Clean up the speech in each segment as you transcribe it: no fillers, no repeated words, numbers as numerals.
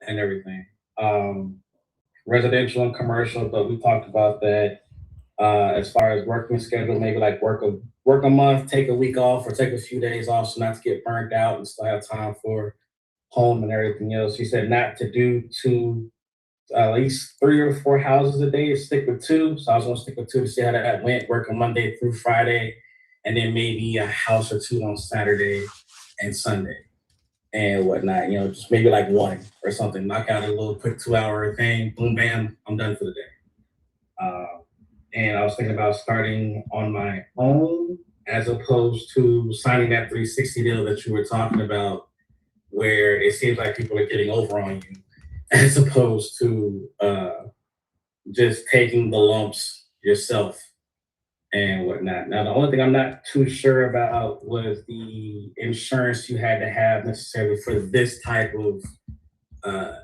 and everything. Um, Residential and commercial, but we talked about that. As far as working schedule, maybe like work a month, take a week off, or take a few days off, so not to get burnt out and still have time for home and everything else. She said not to do two, at least 3 or 4 houses a day. Stick with two. So I was gonna stick with two to see how that went. Working Monday through Friday, and then maybe a house or two on Saturday and Sunday and whatnot. Just maybe like one or something. Knock out a little quick 2 hour thing. Boom, bam. I'm done for the day. Uh, and I was thinking about starting on my own as opposed to signing that 360 deal that you were talking about, where it seems like people are getting over on you, as opposed to just taking the lumps yourself and whatnot. Now, the only thing I'm not too sure about was the insurance you had to have necessarily for this type of uh,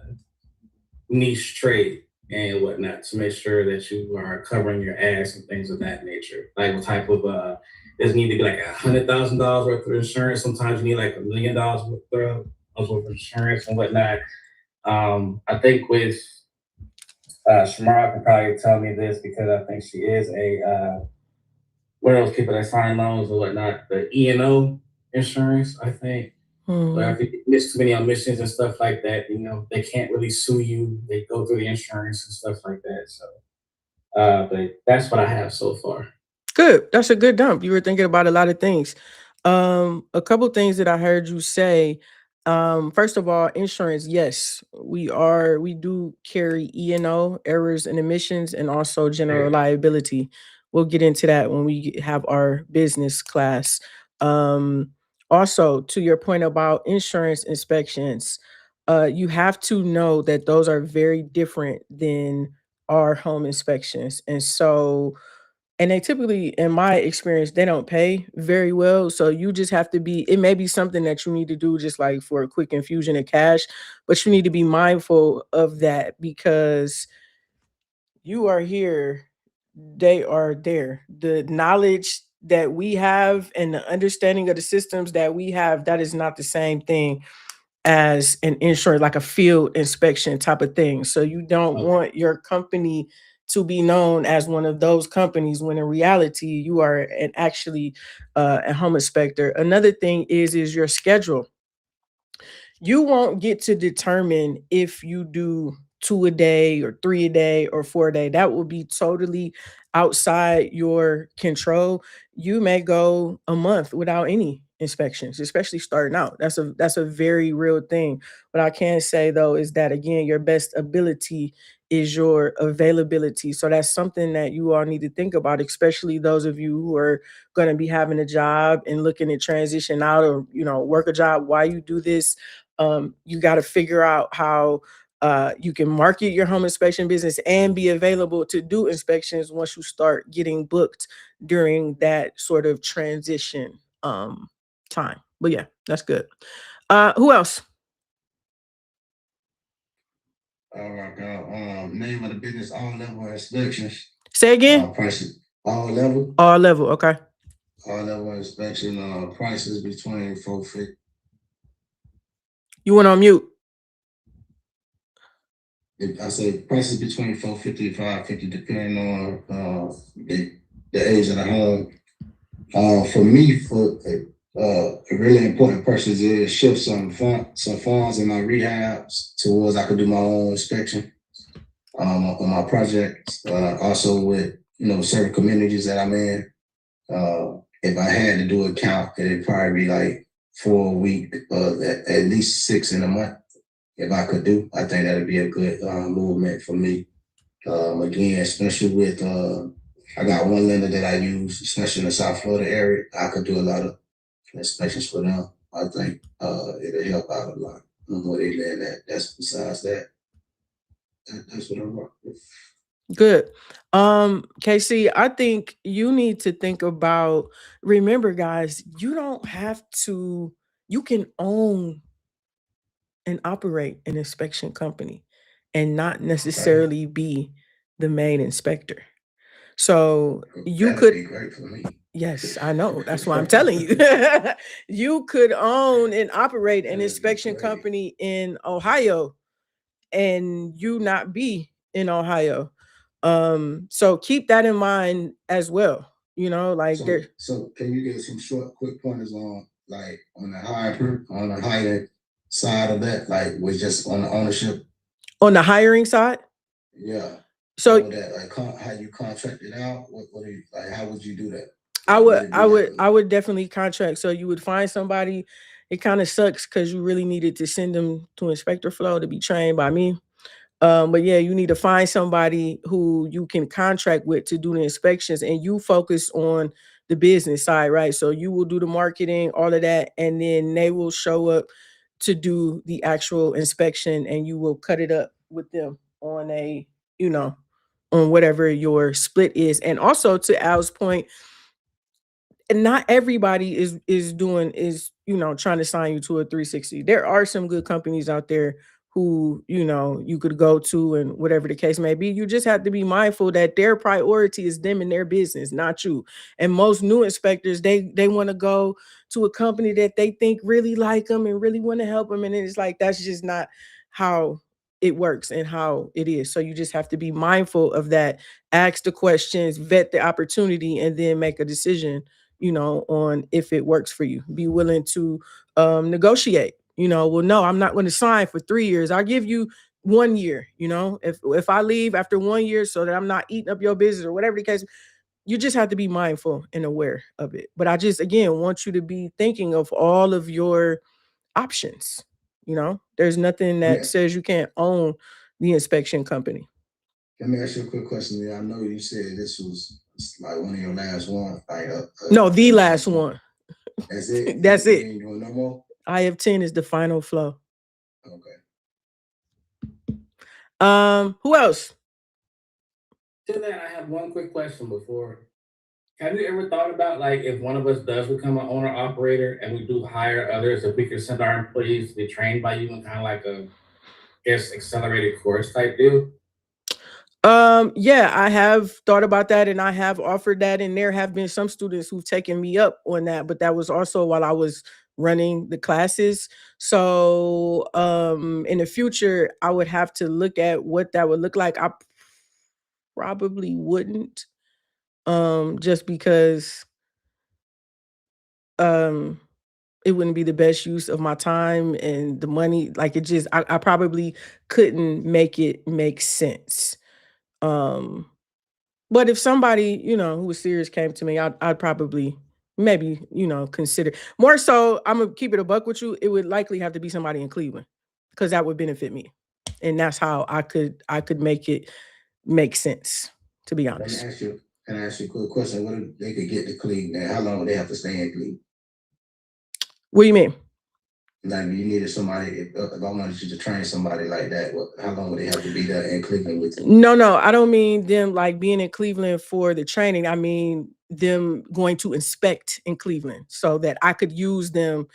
niche trade and whatnot to make sure that you are covering your ass and things of that nature. Like what type of does need to be like $100,000 worth of insurance. Sometimes you need like $1 million worth of insurance and whatnot. I think with Shamara can probably tell me this because I think she is a one of those people that sign loans and whatnot. The E&O insurance, I think. But Hmm. if you miss too many omissions and stuff like that, they can't really sue you. They go through the insurance and stuff like that. So, but that's what I have so far. Good. That's a good dump. You were thinking about a lot of things. A couple things that I heard you say. First of all, insurance. Yes, we do carry E&O, errors and emissions, and also general Yeah. liability. We'll get into that when we have our business class. Um, Also, to your point about insurance inspections, you have to know that those are very different than our home inspections, and they typically, in my experience, they don't pay very well. So you just have to be, it may be something that you need to do just like for a quick infusion of cash, but you need to be mindful of that because you are here, they are there. The knowledge that we have and the understanding of the systems that we have, that is not the same thing as an insurance, like a field inspection type of thing. So you don't Okay. want your company to be known as one of those companies when in reality you are an actually a home inspector. Another thing is your schedule. You won't get to determine if you do two a day or three a day or 4 a day. That will be totally outside your control. You may go a month without any inspections, especially starting out. That's a very real thing. What I can say though is that again, your best ability is your availability. So that's something that you all need to think about, especially those of you who are going to be having a job and looking to transition out or work a job while you do this. You got to figure out how you can market your home inspection business and be available to do inspections once you start getting booked during that sort of transition time. But yeah, that's good. Who else? All right, name of the business, all level inspections. Say again. Prices, all level, All level. Okay. all level inspection. Prices between 450. You went on mute. I say prices between 450 and 550, depending on the age of the home. For me, for a really important purchase is shift some funds in my rehabs towards I could do my own inspection on my projects. Also with certain communities that I'm in. If I had to do a count, it'd probably be like 4 a week, at least 6 in a month. If I could do, I think that'd be a good movement for me. Again, especially with I got one lender that I use, especially in the South Florida area. I could do a lot of inspections for them. I think it'll help out a lot where they land at. That's besides that. That's what I'm working with. Good. KC, I think you need to think about, remember guys, you don't have to, you can own and operate an inspection company and not Okay, necessarily be the main inspector. So you that'd could, be great for me. yes, I know. That's why I'm telling you. You could own and operate an That'd be inspection great. company in Ohio and you not be in Ohio. So keep that in mind as well. Like there. So can you give some short, quick pointers on like on the higher side of that, like with just on the ownership? On the hiring side. Yeah. So that like how you contract it out? What are you like? How would you do that? I would definitely contract. So you would find somebody. It kind of sucks because you really needed to send them to Inspector Flow to be trained by me. But yeah, you need to find somebody who you can contract with to do the inspections, and you focus on the business side, right? So you will do the marketing, all of that, and then they will show up to do the actual inspection, and you will cut it up with them on you know, on whatever your split is. And also to Al's point, and not everybody is trying to sign you to a 360. There are some good companies out there who you could go to, and whatever the case may be. You just have to be mindful that their priority is them and their business, not you. And most new inspectors, they want to go to a company that they think really like them and really want to help them, and it's like that's just not how it works and how it is. So you just have to be mindful of that. Ask the questions, vet the opportunity, and then make a decision on if it works for you. Be willing to negotiate. Well, no, I'm not going to sign for 3 years. I'll give you 1 year. If I leave after 1 year so that I'm not eating up your business or whatever the case, you just have to be mindful and aware of it. But I just, again, want you to be thinking of all of your options. There's nothing that says you can't own the inspection company. Let me ask you a quick question. Yeah, I know you said this was like one of your last ones. No, the last one. That's it. That's it. You ain't doing no more? IF10 is the final flow. Okay. Who else? To that, I have one quick question before. Have you ever thought about like if one of us does become an owner operator and we do hire others, if we could send our employees to be trained by you in kind of like a accelerated course type deal? Yeah, I have thought about that, and I have offered that, and there have been some students who've taken me up on that, but that was also while I was running the classes. So in the future, I would have to look at what that would look like. I probably wouldn't, just because it wouldn't be the best use of my time and the money. Like I probably couldn't make it make sense. But if somebody, who was serious came to me, I'd probably maybe, consider. More so, I'm gonna keep it a buck with you. It would likely have to be somebody in Cleveland, because that would benefit me. And that's how I could make it make sense, to be honest. Can I ask you a quick question? What if they could get to Cleveland? How long would they have to stay in Cleveland? What do you mean? Like you needed somebody, if I wanted you to train somebody like that, how long would they have to be there in Cleveland with you? No, I don't mean them like being in Cleveland for the training. I mean them going to inspect in Cleveland so that I could use them.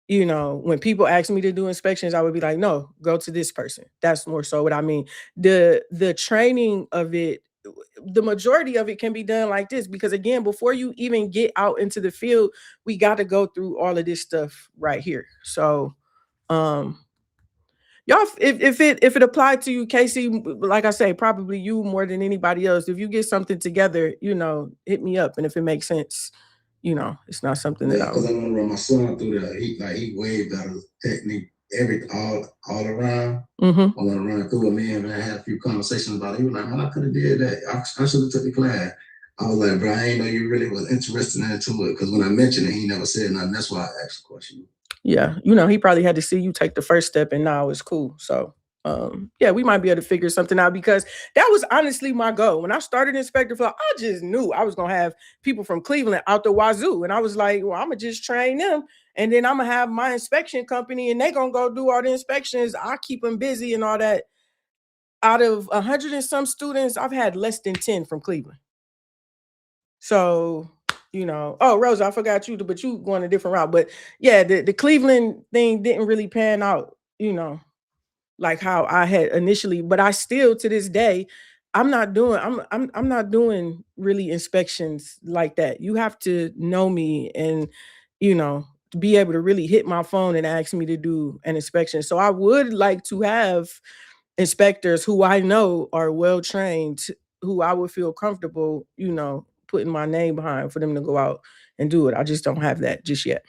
When people ask me to do inspections, I would be like, no, go to this person. That's more so what I mean. The training of it, the majority of it can be done like this, because again, before you even get out into the field, we got to go through all of this stuff right here. So y'all, if it applied to you, Casey, like I say, probably you more than anybody else. If you get something together, hit me up, and if it makes sense, it's not something that because I want to run my son through that. He waved out of technique all around. I want to run through with me, and I had a few conversations about it. He was like, man, I could have did that. I should have took the class. I was like, bro, I ain't know you really was interested into it, because when I mentioned it, he never said nothing. That's why I asked the question. Yeah, he probably had to see you take the first step, and now it's cool. So yeah, we might be able to figure something out, because that was honestly my goal. When I started Inspector Flow, I just knew I was gonna have people from Cleveland out the wazoo. And I was like, well, I'm gonna just train them, and then I'm gonna have my inspection company, and they gonna go do all the inspections. I keep them busy and all that. Out of 100 and some students, I've had less than 10 from Cleveland. So oh, Rosa, I forgot you, but you going a different route. But yeah, the Cleveland thing didn't really pan out, like how I had initially. But I still, to this day, I'm not doing really inspections like that. You have to know me, and to be able to really hit my phone and ask me to do an inspection. So I would like to have inspectors who I know are well trained, who I would feel comfortable, putting my name behind for them to go out and do it. I just don't have that just yet.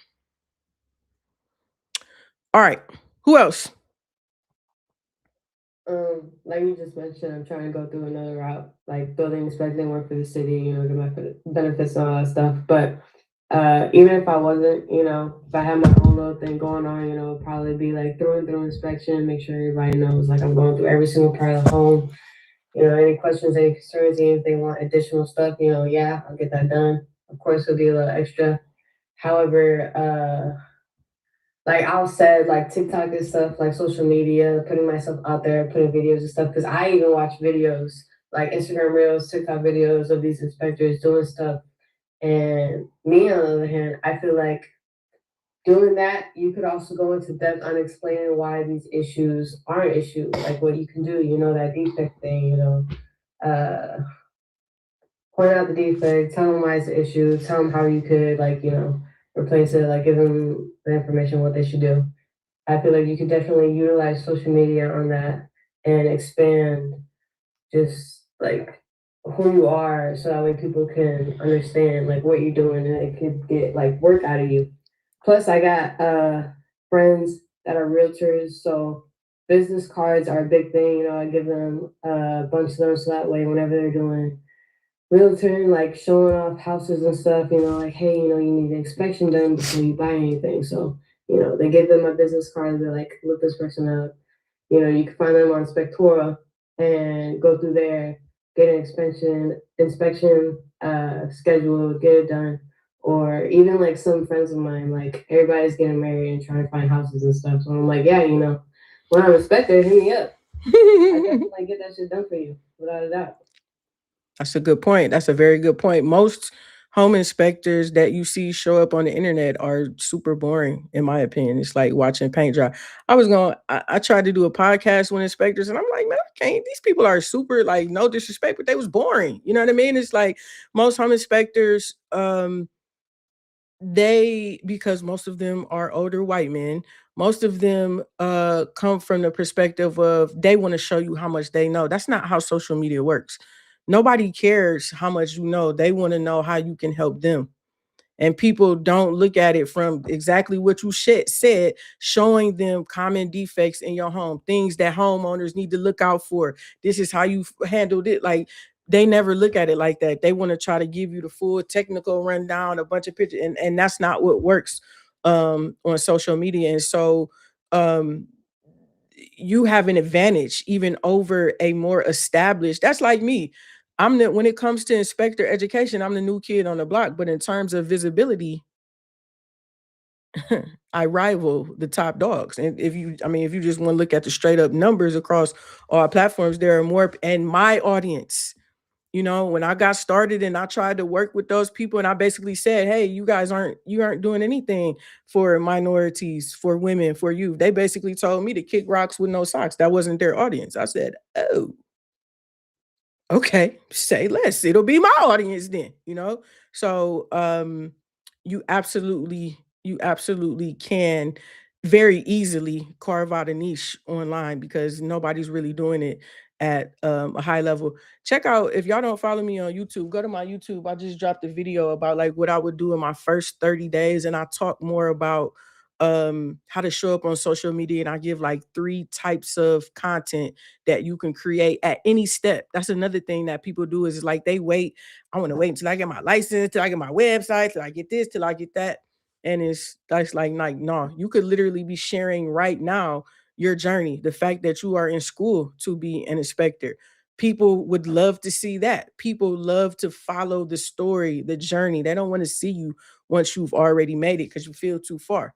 All right. Who else? Like you just mentioned, I'm trying to go through another route, like building, inspecting work for the city, the benefits and all that stuff. But even if I wasn't, if I had my own little thing going on, it'd probably be like through and through inspection, make sure everybody knows like I'm going through every single part of the home. Any questions, any concerns, if they want additional stuff, yeah, I'll get that done. Of course, it'll be a little extra. However, like I'll said, like TikTok and stuff, like social media, putting myself out there, putting videos and stuff. Because I even watch videos, like Instagram reels, TikTok videos of these inspectors doing stuff. And me, on the other hand, I feel like doing that, you could also go into depth on explaining why these issues aren't issues, like what you can do, that defect thing, point out the defect, tell them why it's an issue, tell them how you could, like, replace it, like give them the information what they should do. I feel like you could definitely utilize social media on that and expand just like who you are, so that way people can understand like what you're doing and it could get like work out of you. Plus, I got friends that are realtors, so business cards are a big thing. I give them a bunch of them so that way whenever they're doing realtor, like showing off houses and stuff, like, hey, you need an inspection done before you buy anything. So, they give them a business card. They're like, look this person up. You can find them on Spectora and go through there, get an inspection scheduled, get it done. Or even like some friends of mine, like everybody's getting married and trying to find houses and stuff. So I'm like, yeah, when I'm an inspector, hit me up. I definitely get that shit done for you, without a doubt. That's a good point. That's a very good point. Most home inspectors that you see show up on the internet are super boring, in my opinion. It's like watching paint dry. I tried to do a podcast with inspectors, and I'm like, man, I can't. These people are super, like, no disrespect, but they was boring. You know what I mean? It's like most home inspectors, because most of them are older white men, most of them come from the perspective of they want to show you how much they know. That's not how social media works. Nobody cares how much you know. They want to know how you can help them. And people don't look at it from exactly what you said, showing them common defects in your home, things that homeowners need to look out for. This is how you handled it. Like, they never look at it like that. They want to try to give you the full technical rundown, a bunch of pictures, and that's not what works on social media. And so you have an advantage even over a more established. That's like me. When it comes to inspector education, I'm the new kid on the block. But in terms of visibility, I rival the top dogs. And if you just want to look at the straight up numbers across all platforms, there are more. And my audience, when I got started and I tried to work with those people, and I basically said, hey, you aren't doing anything for minorities, for women, for youth. They basically told me to kick rocks with no socks. That wasn't their audience. I said, oh, okay, say less. It'll be my audience then, So you absolutely can very easily carve out a niche online because nobody's really doing it at a high level. Check out, if y'all don't follow me on YouTube, go to my YouTube. I just dropped a video about like what I would do in my first 30 days, and I talk more about how to show up on social media, and I give like 3 types of content that you can create at any step. That's another thing that people do is like they wait. I want to wait until I get my license, till I get my website, till I get this, till I get that. And that's like no, you could literally be sharing right now your journey, the fact that you are in school to be an inspector. People would love to see that. People love to follow the story, the journey. They don't want to see you once you've already made it because you feel too far.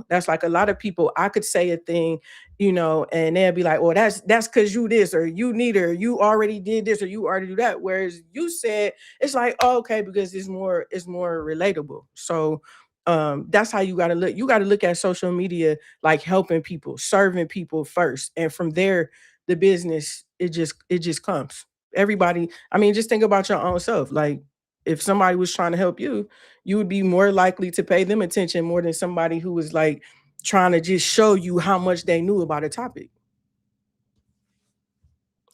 That's like a lot of people. I could say a thing, and they'll be like, well, that's because you this, or you need, or you already did this, or you already do that. Whereas you said, it's like, oh, okay, because it's more relatable. So that's how you got to look. You got to look at social media like helping people, serving people first, and from there the business, it just comes. Everybody, just think about your own self. Like, if somebody was trying to help you, you would be more likely to pay them attention more than somebody who was like trying to just show you how much they knew about a topic.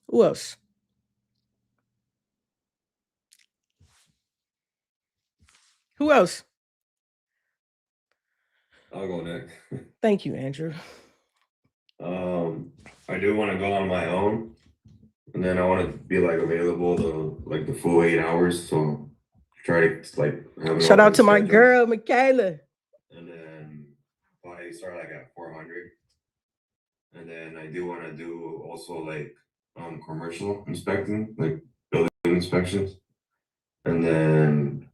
Who else? Who else? I'll go next. Thank you, Andrew. I do want to go on my own, and then I want to be like available to like the full 8 hours. So try to like have an Shout out open to my schedule. girl, Michaela. And then probably start like at 400. And then I do want to do also like commercial inspecting, like building inspections. And then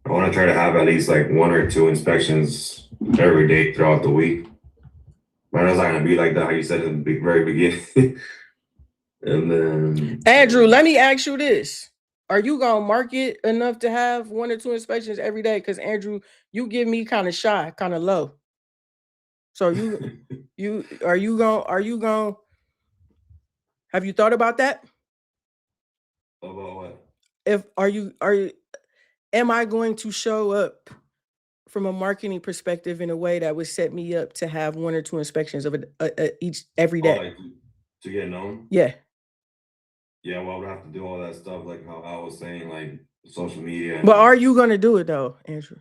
I want to try to have at least like 1 or 2 inspections every day throughout the week. But it's not gonna be like that, how you said in the very beginning. And then Andrew, let me ask you this. Are you gonna market enough to have 1 or 2 inspections every day? Because Andrew, you give me kind of shy, kind of low. So are you gonna have you thought about that? about what? Am I going to show up from a marketing perspective in a way that would set me up to have 1 or 2 inspections of each every Oh, day? like to get known? Yeah. Yeah, well, I would have to do all that stuff, like how I was saying, like social media. But are you gonna do it though, Andrew?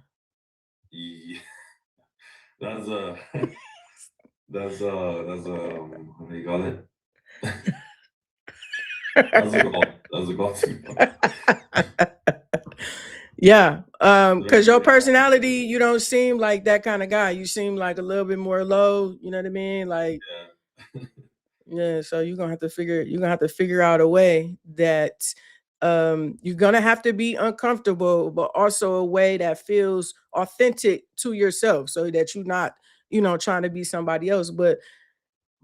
Yeah, that's how do you call it? That's a goal. That's a goal. Yeah, because your personality, you don't seem like that kind of guy. You seem like a little bit more low. You know what I mean? Like, Yeah. yeah. So you're gonna have to figure out a way that you're gonna have to be uncomfortable, but also a way that feels authentic to yourself, so that you're not, trying to be somebody else. But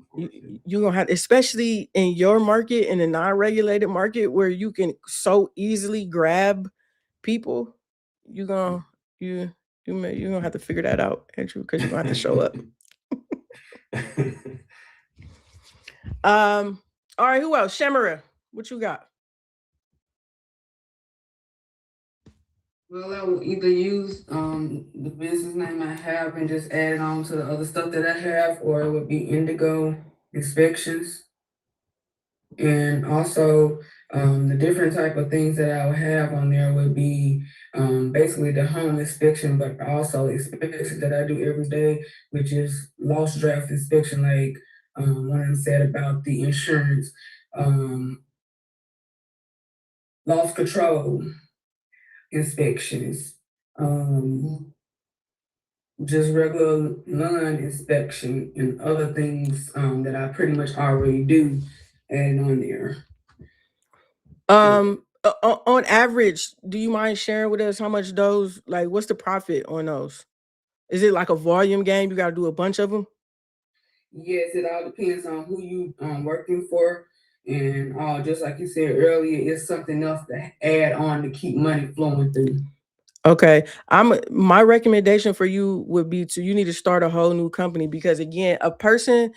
Of course, yeah. you're gonna have, especially in your market, in a non-regulated market where you can so easily grab people, you're gonna you're gonna have to figure that out, Andrew, because you're gonna have to show up. All right, who else? Shamara, what you got? Well, I will either use the business name I have and just add it on to the other stuff that I have, or it would be Indigo Inspections. And also, the different type of things that I would have on there would be basically the home inspection, but also inspection that I do every day, which is lost draft inspection, like one of them said about the insurance, loss control inspections, just regular non-inspection and other things that I pretty much already do and on there. On average, do you mind sharing with us how much those, like, what's the profit on those? Is it like a volume game? You got to do a bunch of them? Yes, it all depends on who you working for. And just like you said earlier, it's something else to add on to keep money flowing through. Okay. My recommendation for you would be you need to start a whole new company, because again, a person,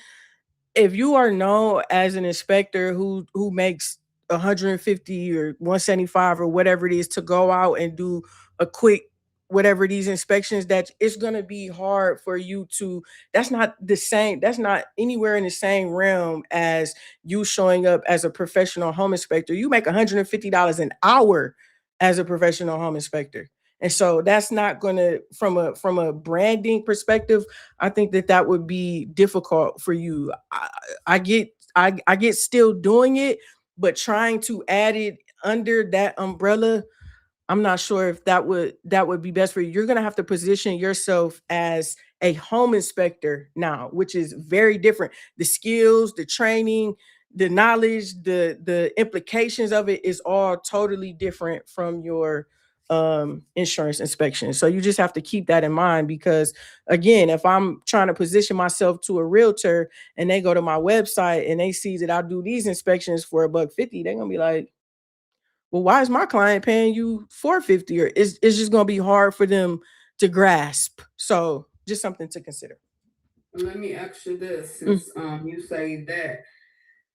if you are known as an inspector who makes 150 or 175 or whatever it is, to go out and do a quick whatever these inspections, that it's going to be hard for you to, that's not anywhere in the same realm as you showing up as a professional home inspector. You make $150 an hour as a professional home inspector. And so that's not going to, from a branding perspective, I think that would be difficult for you. I get still doing it, but trying to add it under that umbrella, I'm not sure if that would be best for you. You're gonna have to position yourself as a home inspector now, which is very different. The skills, the training, the knowledge, the implications of it is all totally different from your insurance inspection. So you just have to keep that in mind, because again, if I'm trying to position myself to a realtor and they go to my website and they see that I do these inspections for $150, they're gonna be like, well, why is my client paying you $450? Or it's just gonna be hard for them to grasp. So just something to consider. Let me ask you this, since you say that,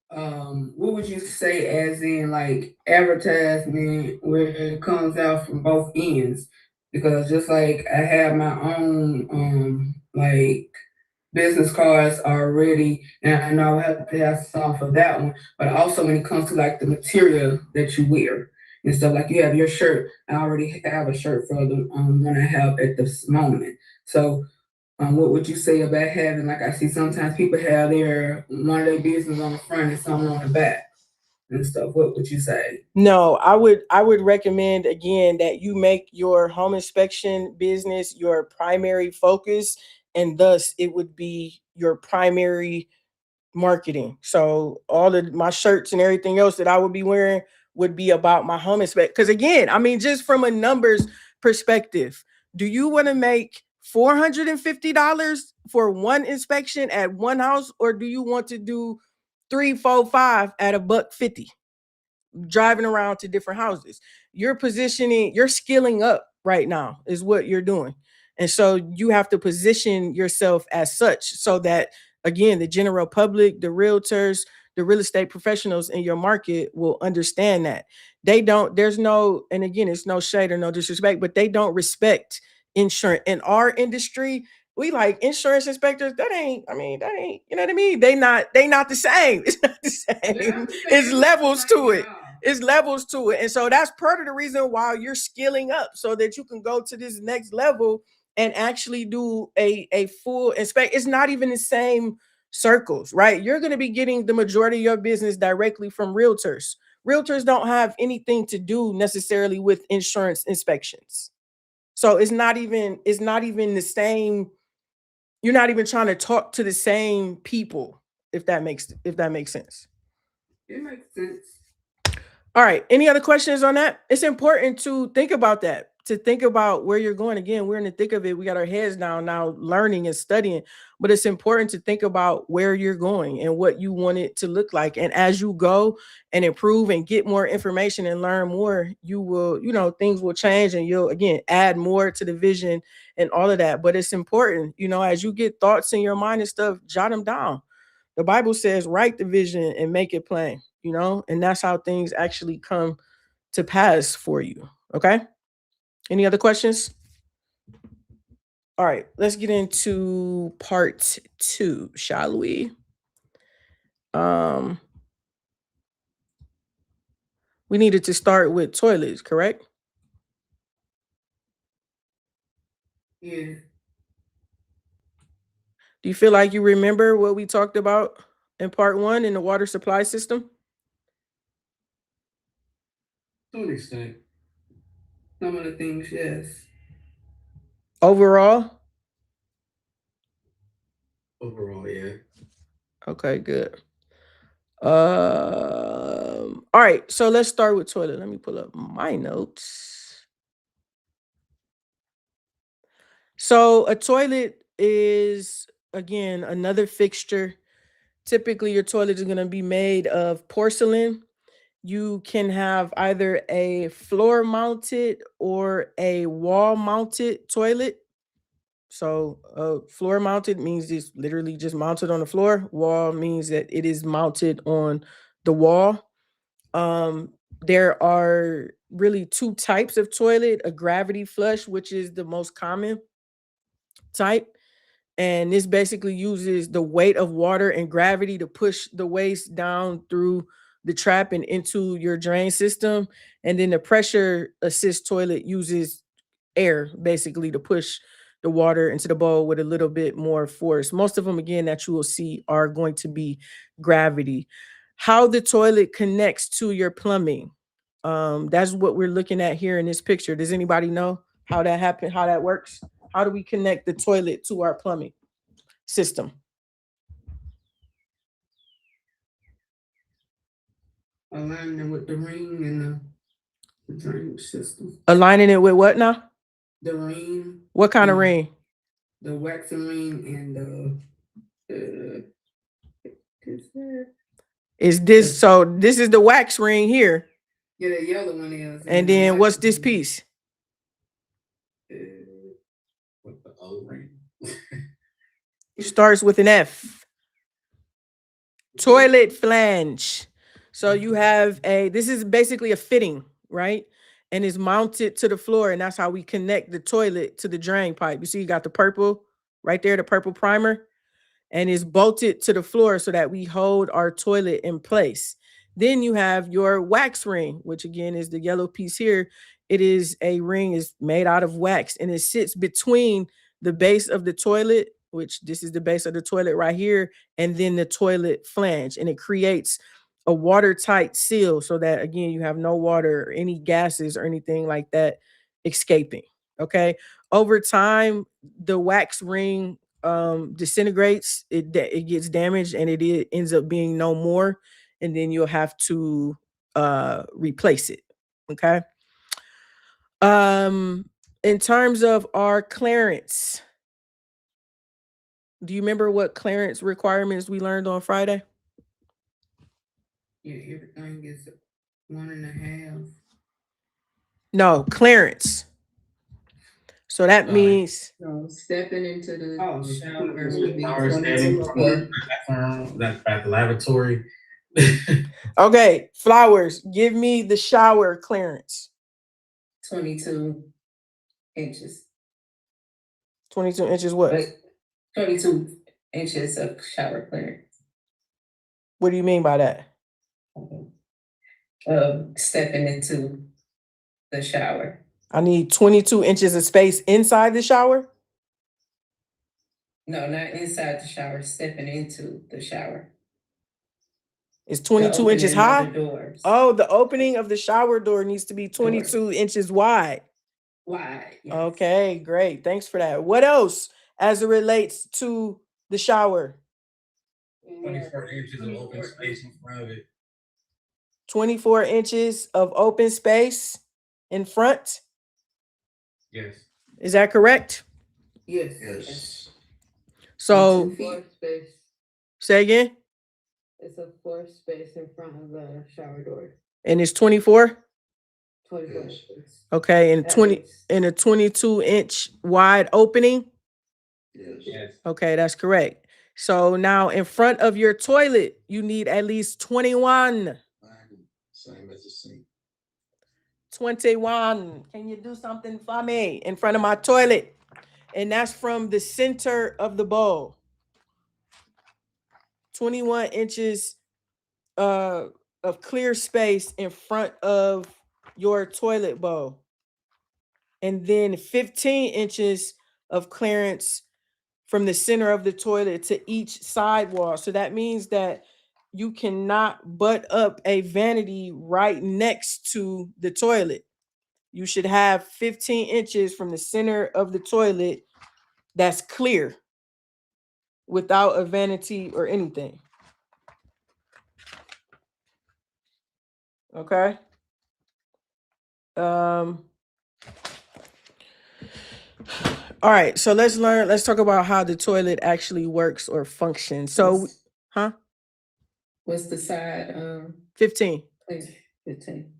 what would you say as in like advertisement where it comes out from both ends? Because just like I have my own like business cards already, and I know I have to have some for that one, but also when it comes to like the material that you wear and stuff, like you have your shirt, I already have a shirt for the one I have at this moment. So what would you say about having, like I see sometimes people have one of their business on the front and some on the back and stuff. What would you say? No, I would recommend again that you make your home inspection business your primary focus, and thus it would be your primary marketing. So all of my shirts and everything else that I would be wearing would be about my home inspect. Because again, I mean, just from a numbers perspective, do you want to make $450 for one inspection at one house, or do you want to do 3, 4, 5 at a buck 50? Driving around to different houses. You're positioning, you're skilling up right now, is what you're doing. And so you have to position yourself as such so that, again, the general public, the realtors, the real estate professionals in your market will understand that. They don't, there's no, and again, it's no shade or no disrespect, but they don't respect insurance. In our industry, we like insurance inspectors. That ain't, I mean, that ain't, you know what I mean? They not the same. It's not the same. It's levels to it. It's levels to it. And so that's part of the reason why you're skilling up so that you can go to this next level and actually do a full inspect. It's not even the same circles, right? You're going to be getting the majority of your business directly from realtors. Realtors don't have anything to do necessarily with insurance inspections. So it's not even the same. You're not even trying to talk to the same people, if that makes sense. It makes sense. All right. Any other questions on that? It's important to think about that, to think about where you're going. Again, we're in the thick of it. We got our heads down now, learning and studying, but it's important to think about where you're going and what you want it to look like. And as you go and improve and get more information and learn more, you will, things will change and you'll, again, add more to the vision and all of that. But it's important, as you get thoughts in your mind and stuff, jot them down. The Bible says, write the vision and make it plain, and that's how things actually come to pass for you. Okay. Any other questions? All right, let's get into part 2, shall we? We needed to start with toilets, correct? Yeah. Do you feel like you remember what we talked about in part 1 in the water supply system? To an extent. Some of the things, yes. Overall? Overall, yeah. Okay, good. All right, so let's start with toilet. Let me pull up my notes. So a toilet is, again, another fixture. Typically, your toilet is going to be made of porcelain. You can have either a floor mounted or a wall mounted toilet. So floor mounted means it's literally just mounted on the floor. Wall means that it is mounted on the wall. There are really 2 types of toilet: a gravity flush, which is the most common type. And this basically uses the weight of water and gravity to push the waste down through the trap and into your drain system. And then the pressure assist toilet uses air basically to push the water into the bowl with a little bit more force. Most of them, again, that you will see are going to be gravity. How the toilet connects to your plumbing. That's what we're looking at here in this picture. Does anybody know how that happened? How that works? How do we connect the toilet to our plumbing system? Aligning it with the ring and the drainage system. Aligning it with what now? The ring, What kind of ring? the waxing ring, and Is this, so this is the wax ring here. yeah, the yellow one is. And then what's this piece? With the O ring. It starts with an F. Toilet flange. So you have this is basically a fitting, right? And it's mounted to the floor, and that's how we connect the toilet to the drain pipe. You see, you got the purple right there, the purple primer. and is bolted to the floor so that we hold our toilet in place. Then you have your wax ring, which again is the yellow piece here. It is a ring, is made out of wax, and it sits between the base of the toilet, which this is the base of the toilet right here, and then the toilet flange, and it creates a watertight seal so that again you have no water or any gases or anything like that escaping. Okay, over time the wax ring disintegrates, it gets damaged, and it ends up being no more, and then you'll have to replace it. Okay, in terms of our clearance, do you remember what clearance requirements we learned on Friday? Yeah, everything is 1.5. No, clearance. So that means So stepping into the Oh, shower shower would be standing 22 from feet. bathroom, that's at the lavatory. okay, Flowers, give me the shower clearance. 22 inches. 22 inches what? Like 22 inches of shower clearance. What do you mean by that? Stepping into the shower. I need 22 inches of space inside the shower. No, not inside the shower, stepping into the shower. It's The 22 inches opening of high. the doors. Oh, the opening of the shower door needs to be 22 inches wide. Wide. Yes. Okay, great. Thanks for that. What else as it relates to the shower? 24 inches of open space in front of it. 24 inches of open space in front. Yes. Is that correct? Yes. Yes. So Floor space. say again. It's a floor space in front of the shower door. And it's 24. 24 Yes. inches. Okay, and At 20 least. in a 22-inch wide opening. Yes. Yes. Okay, that's correct. So now in front of your toilet, you need at least 21. Same as the sink. 21. Can you do something for me in front of my toilet? And that's from the center of the bowl. 21 inches of clear space in front of your toilet bowl. And then 15 inches of clearance from the center of the toilet to each side wall. So that means that you cannot butt up a vanity right next to the toilet. You should have 15 inches from the center of the toilet that's clear without a vanity or anything. Okay. All right, so let's talk about how the toilet actually works or functions. So, huh? What's the side? 15. Please, 15.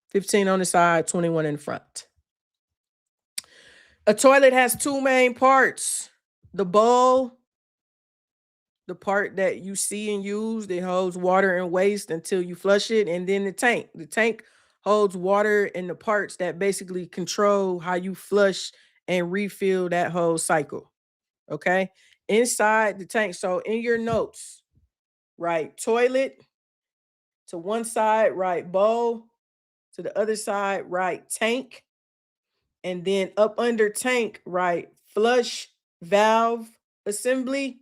15 on the side, 21 in front. A toilet has two main parts. The bowl, the part that you see and use, that holds water and waste until you flush it, and then the tank. The tank holds water and the parts that basically control how you flush and refill that whole cycle. Okay? Inside the tank. So in your notes, write toilet, to one side, write bowl, to the other side, write tank, and then up under tank, write flush valve assembly,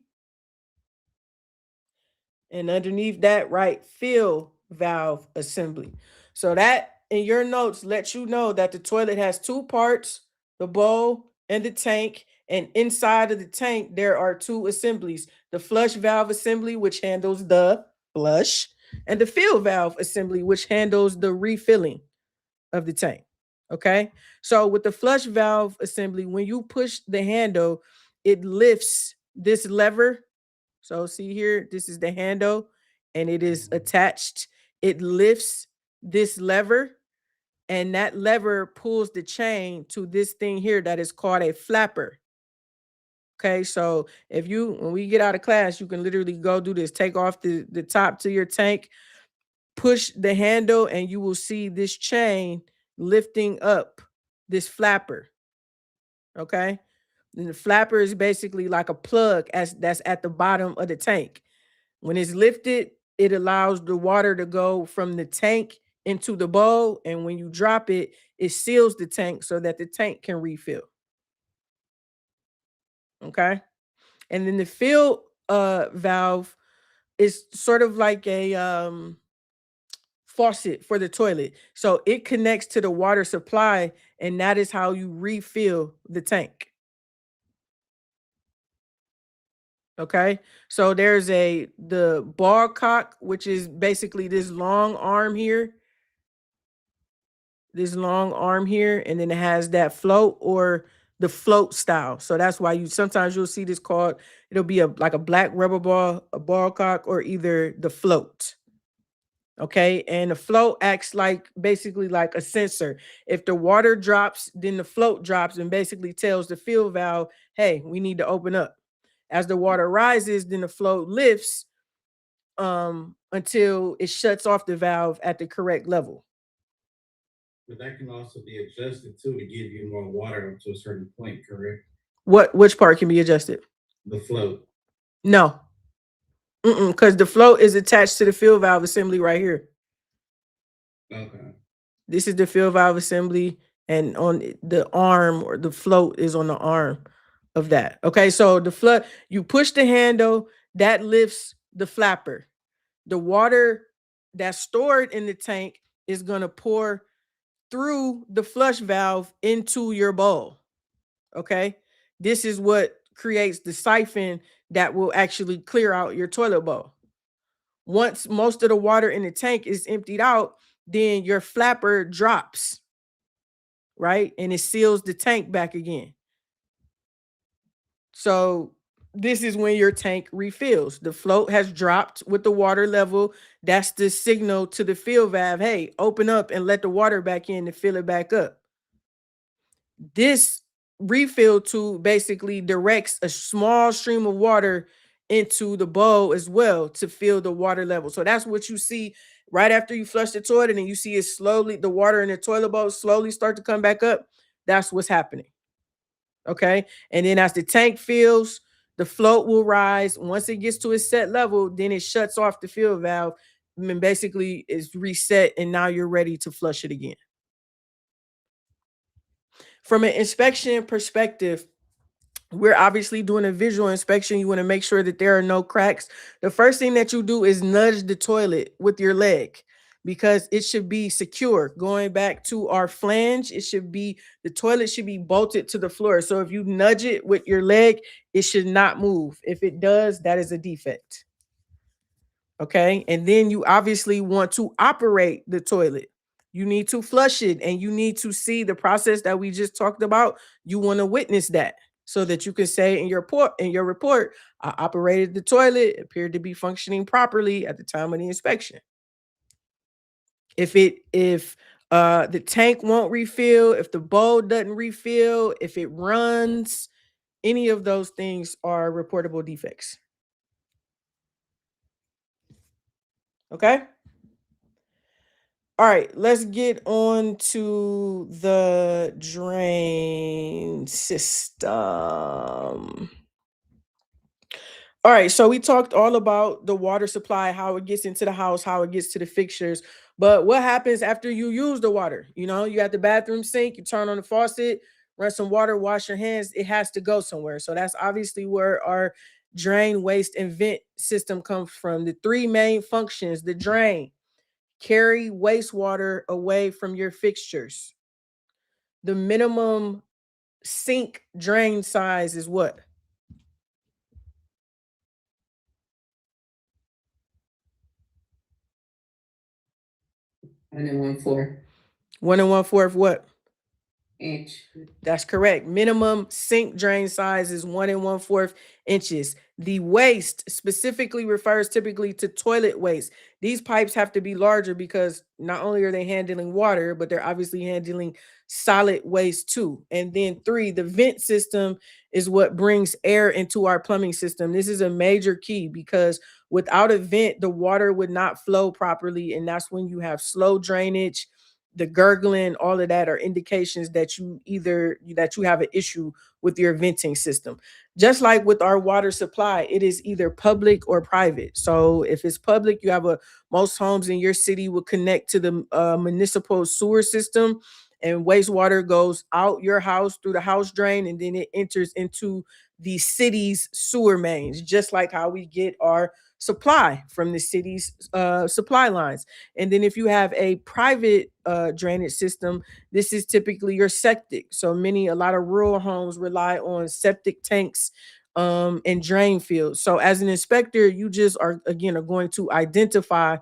and underneath that, write fill valve assembly. So that in your notes lets you know that the toilet has two parts, the bowl and the tank, and inside of the tank there are two assemblies, the flush valve assembly, which handles the flush, and the fill valve assembly, which handles the refilling of the tank. Okay, so with the flush valve assembly, when you push the handle, it lifts this lever. So see here, this is the handle and it is attached. It lifts this lever, and that lever pulls the chain to this thing here that is called a flapper. Okay, so when we get out of class, you can literally go do this. Take off the top to your tank, push the handle, and you will see this chain lifting up this flapper. Okay, And the flapper is basically like a plug that's at the bottom of the tank. When it's lifted, it allows the water to go from the tank into the bowl. And when you drop it, it seals the tank so that the tank can refill. Okay. And then the fill valve is sort of like a faucet for the toilet. So it connects to the water supply, and that is how you refill the tank. Okay. So there's the ball cock, which is basically this long arm here. This long arm here, and then it has that float or the float style. So that's why you'll see this called, it'll be like a black rubber ball, a ball cock, or either the float. Okay. And the float acts like basically like a sensor. If the water drops, then the float drops and basically tells the fill valve, hey, we need to open up. As the water rises, then the float lifts until it shuts off the valve at the correct level. But that can also be adjusted too to give you more water up to a certain point, correct? Which part can be adjusted? The float. No. Because the float is attached to the fill valve assembly right here. Okay. This is the fill valve assembly, and on the arm, or the float is on the arm of that. Okay, so the flood, you push the handle, that lifts the flapper. The water that's stored in the tank is going to pour through the flush valve into your bowl. Okay, this is what creates the siphon that will actually clear out your toilet bowl. Once most of the water in the tank is emptied out, then your flapper drops, right? And it seals the tank back again. So this is when your tank refills. The float has dropped with the water level. That's the signal to the fill valve. Hey, open up and let the water back in to fill it back up. This refill tube basically directs a small stream of water into the bowl as well to fill the water level. So that's what you see right after you flush the toilet, and you see it slowly, the water in the toilet bowl slowly start to come back up. That's what's happening. Okay. And then as the tank fills, the float will rise. Once it gets to a set level, then it shuts off the fill valve and basically is reset. And now you're ready to flush it again. From an inspection perspective, we're obviously doing a visual inspection. You want to make sure that there are no cracks. The first thing that you do is nudge the toilet with your leg, because it should be secure. Going back to our flange, the toilet should be bolted to the floor. So if you nudge it with your leg, it should not move. If it does, that is a defect. Okay. And then you obviously want to operate the toilet. You need to flush it, and you need to see the process that we just talked about. You want to witness that so that you can say in your report, I operated the toilet, appeared to be functioning properly at the time of the inspection. If the tank won't refill, if the bowl doesn't refill, if it runs, any of those things are reportable defects. Okay. All right, let's get on to the drain system. All right, so we talked all about the water supply, how it gets into the house, how it gets to the fixtures. But what happens after you use the water? You got the bathroom sink, you turn on the faucet, run some water, wash your hands. It has to go somewhere. So that's obviously where our drain, waste, and vent system comes from. The three main functions: the drain, carry wastewater away from your fixtures. The minimum sink drain size is what? 1 1/4 1 1/4 what? inch. That's correct. Minimum sink drain size is 1 1/4 inches. The waste specifically refers typically to toilet waste. These pipes have to be larger because not only are they handling water, but they're obviously handling solid waste too. And then 3, the vent system is what brings air into our plumbing system. This is a major key because without a vent, the water would not flow properly. And that's when you have slow drainage the gurgling, all of that are indications that you have an issue with your venting system. Just like with our water supply, it is either public or private. So if it's public, most homes in your city will connect to the municipal sewer system, and wastewater goes out your house through the house drain, and then it enters into the city's sewer mains, just like how we get our supply from the city's supply lines. And then if you have a private drainage system, this is typically your septic. So a lot of rural homes rely on septic tanks and drain fields. So as an inspector, you just are going to identify,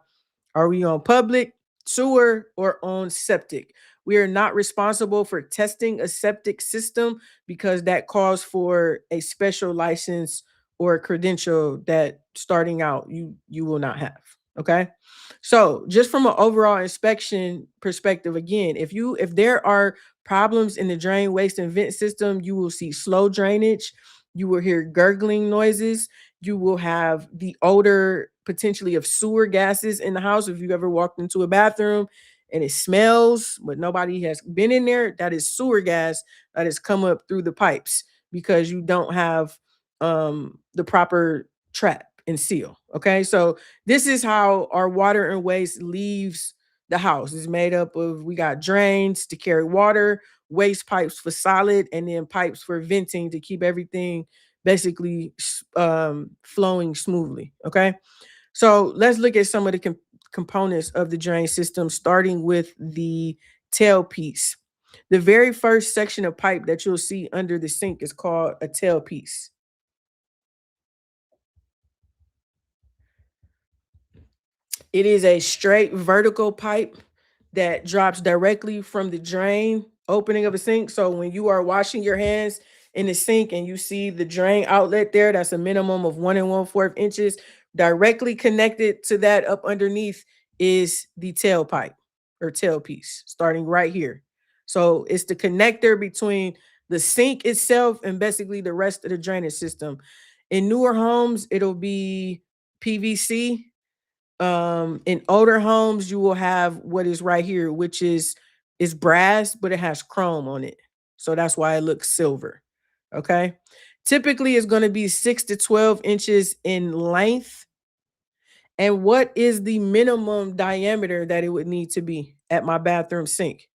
are we on public, sewer, or on septic? We are not responsible for testing a septic system because that calls for a special license or a credential that starting out you will not have. Okay. So just from an overall inspection perspective, again, if there are problems in the drain, waste, and vent system, you will see slow drainage, you will hear gurgling noises, you will have the odor potentially of sewer gases in the house. If you ever walked into a bathroom and it smells, but nobody has been in there, that is sewer gas that has come up through the pipes because you don't have the proper trap and seal. Okay, so this is how our water and waste leaves the house. It's made up of, we got drains to carry water, waste pipes for solid, and then pipes for venting to keep everything basically flowing smoothly. Okay, so let's look at some of the components of the drain system, starting with the tailpiece. The very first section of pipe that you'll see under the sink is called a tailpiece. It is a straight vertical pipe that drops directly from the drain opening of a sink. So when you are washing your hands in the sink and you see the drain outlet there, that's a minimum of 1 1/4 inches. Directly connected to that up underneath is the tailpipe or tailpiece, starting right here. So it's the connector between the sink itself and basically the rest of the drainage system. In newer homes, it'll be PVC. In older homes, you will have what is right here, which is brass, but it has chrome on it. So that's why it looks silver. Okay. Typically, it's going to be 6 to 12 inches in length. And what is the minimum diameter that it would need to be at my bathroom sink?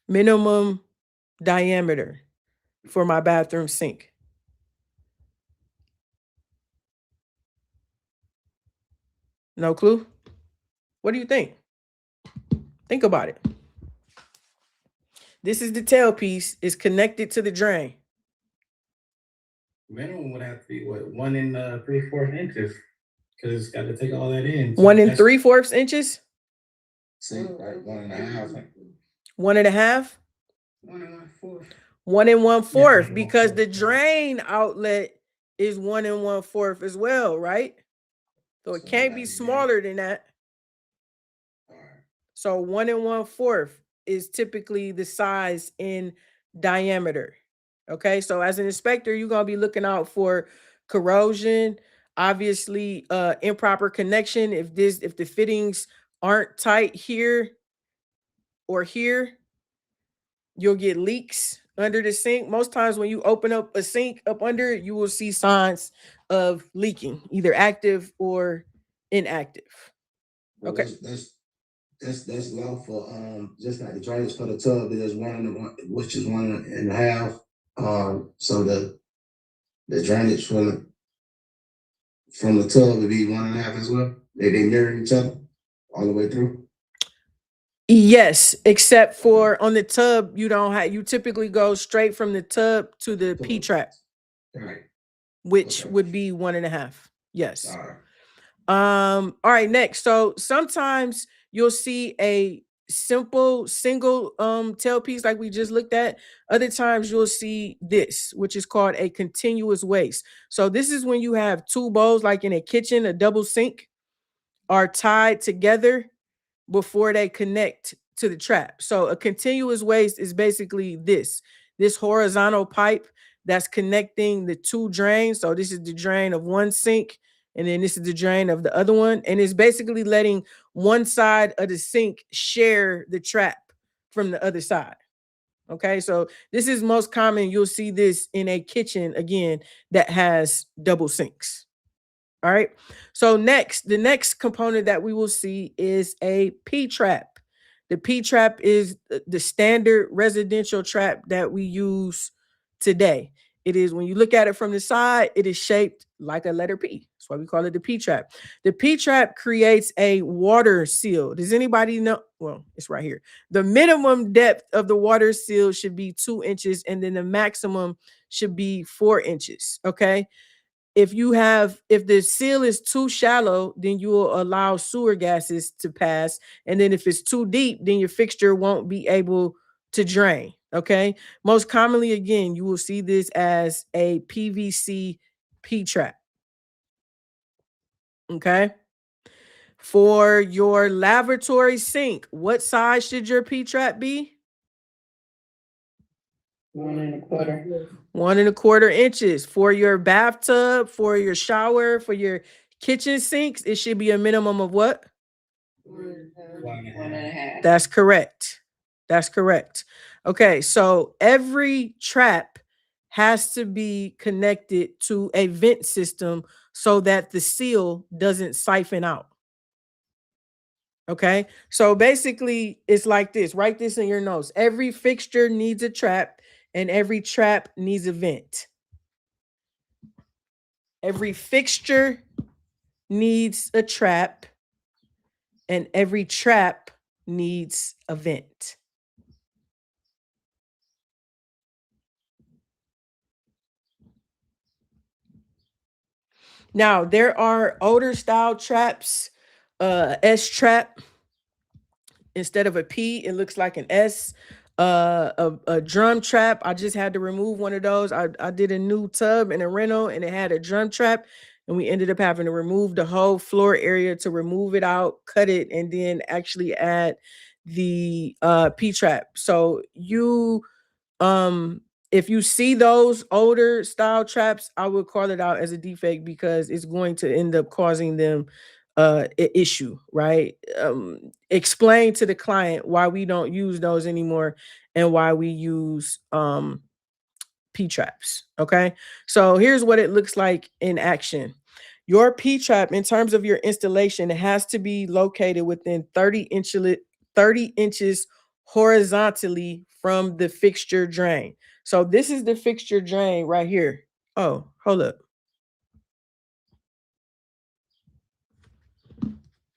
Minimum diameter for my bathroom sink. No clue? What do you think? Think about it. This is the tailpiece. It's connected to the drain. Minimum would have to be what, 1 3/4 inches, because it's got to take all that in. 1 That's- 3/4 inches? See, like 1.5. 1.5? 1 1/4. 1 1/4, Yeah, because the 1/4, yeah. drain outlet is 1 1/4 as well, right? So it So can't be that's smaller than that. All right. So 1 1/4 is typically the size in diameter. Okay, so as an inspector, you're gonna be looking out for corrosion, obviously improper connection. If the fittings aren't tight here or here, you'll get leaks under the sink. Most times when you open up a sink up under it, you will see signs of leaking, either active or inactive. Well, Okay. That's low for just like the drainage for the tub. There's 1 which is 1.5. So the drainage from the tub would be 1.5 as well. They mirror each other all the way through. Yes, except for on the tub, you typically go straight from the tub to the P trap, All right. which Okay. would be 1.5. Yes. All right. All right, next. So sometimes you'll see a simple single tailpiece like we just looked at. Other times you'll see this, which is called a continuous waste. So this is when you have two bowls, like in a kitchen, a double sink, are tied together before they connect to the trap. So a continuous waste is basically this horizontal pipe that's connecting the two drains. So this is the drain of one sink, and then this is the drain of the other one. And it's basically letting one side of the sink share the trap from the other side. Okay, so this is most common. You'll see this in a kitchen again that has double sinks. All right. So the next component that we will see is a P-trap. The P-trap is the standard residential trap that we use today. It is, when you look at it from the side, it is shaped like a letter P. That's why we call it the P-trap. The P-trap creates a water seal. Does anybody know? Well, it's right here. The minimum depth of the water seal should be 2 inches, and then the maximum should be 4 inches. Okay. If the seal is too shallow, then you will allow sewer gases to pass. And then if it's too deep, then your fixture won't be able to drain. Okay. Most commonly, again, you will see this as a PVC P-trap. Okay. For your lavatory sink, what size should your P-trap be? 1 1/4. 1 1/4 inches. For your bathtub, for your shower, for your kitchen sinks, it should be a minimum of what? 1 1 1/2. That's correct. That's correct. Okay, so every trap has to be connected to a vent system so that the seal doesn't siphon out. Okay, so basically it's like this. Write this in your notes. Every fixture needs a trap, and every trap needs a vent. Every fixture needs a trap, and every trap needs a vent. Now, there are older style traps, S trap. Instead of a P, it looks like an S. A drum trap. I just had to remove one of those. I did a new tub and a rental, and it had a drum trap, and we ended up having to remove the whole floor area to remove it out, cut it, and then actually add the P trap. So if you see those older style traps, I would call it out as a defect because it's going to end up causing them issue, right? Explain to the client why we don't use those anymore and why we use P traps. Okay, so here's what it looks like in action. Your P trap, in terms of your installation, it has to be located within 30 inches horizontally from the fixture drain. So this is the fixture drain right here. Oh, hold up.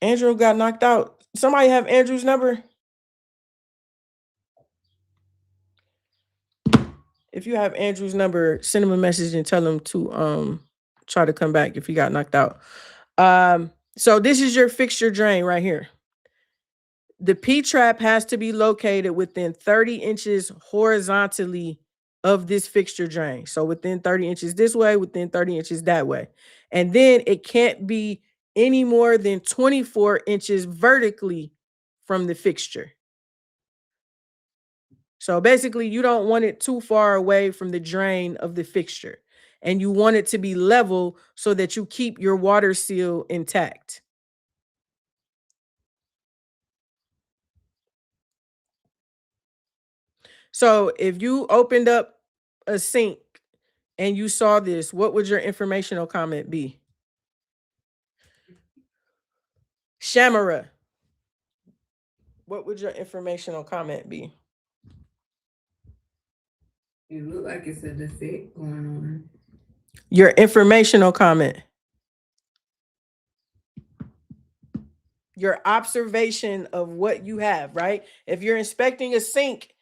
Andrew got knocked out. Somebody have Andrew's number? If you have Andrew's number, send him a message and tell him to try to come back if he got knocked out. So this is your fixture drain right here. The P-trap has to be located within 30 inches horizontally of this fixture drain. So within 30 inches this way, within 30 inches that way. And then it can't be any more than 24 inches vertically from the fixture. So basically, you don't want it too far away from the drain of the fixture. And you want it to be level so that you keep your water seal intact. So if you opened up a sink and you saw this, what would your informational comment be? Shamara, what would your informational comment be? It look like it's a defect going on. Your informational comment. Your observation of what you have, right? If you're inspecting a sink,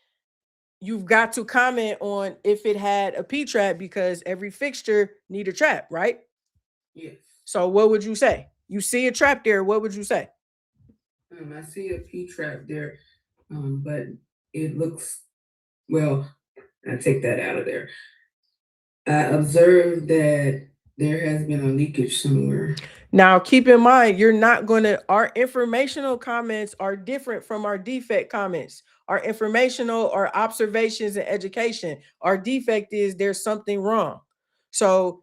you've got to comment on if it had a P-trap because every fixture need a trap, right? Yes. So what would you say? You see a trap there, what would you say? I see a P-trap there, but it looks, well, I take that out of there. I observed that there has been a leakage somewhere. Now, keep in mind, you're not going to, our informational comments are different from our defect comments. are informational or observations and education. Our defect is there's something wrong. So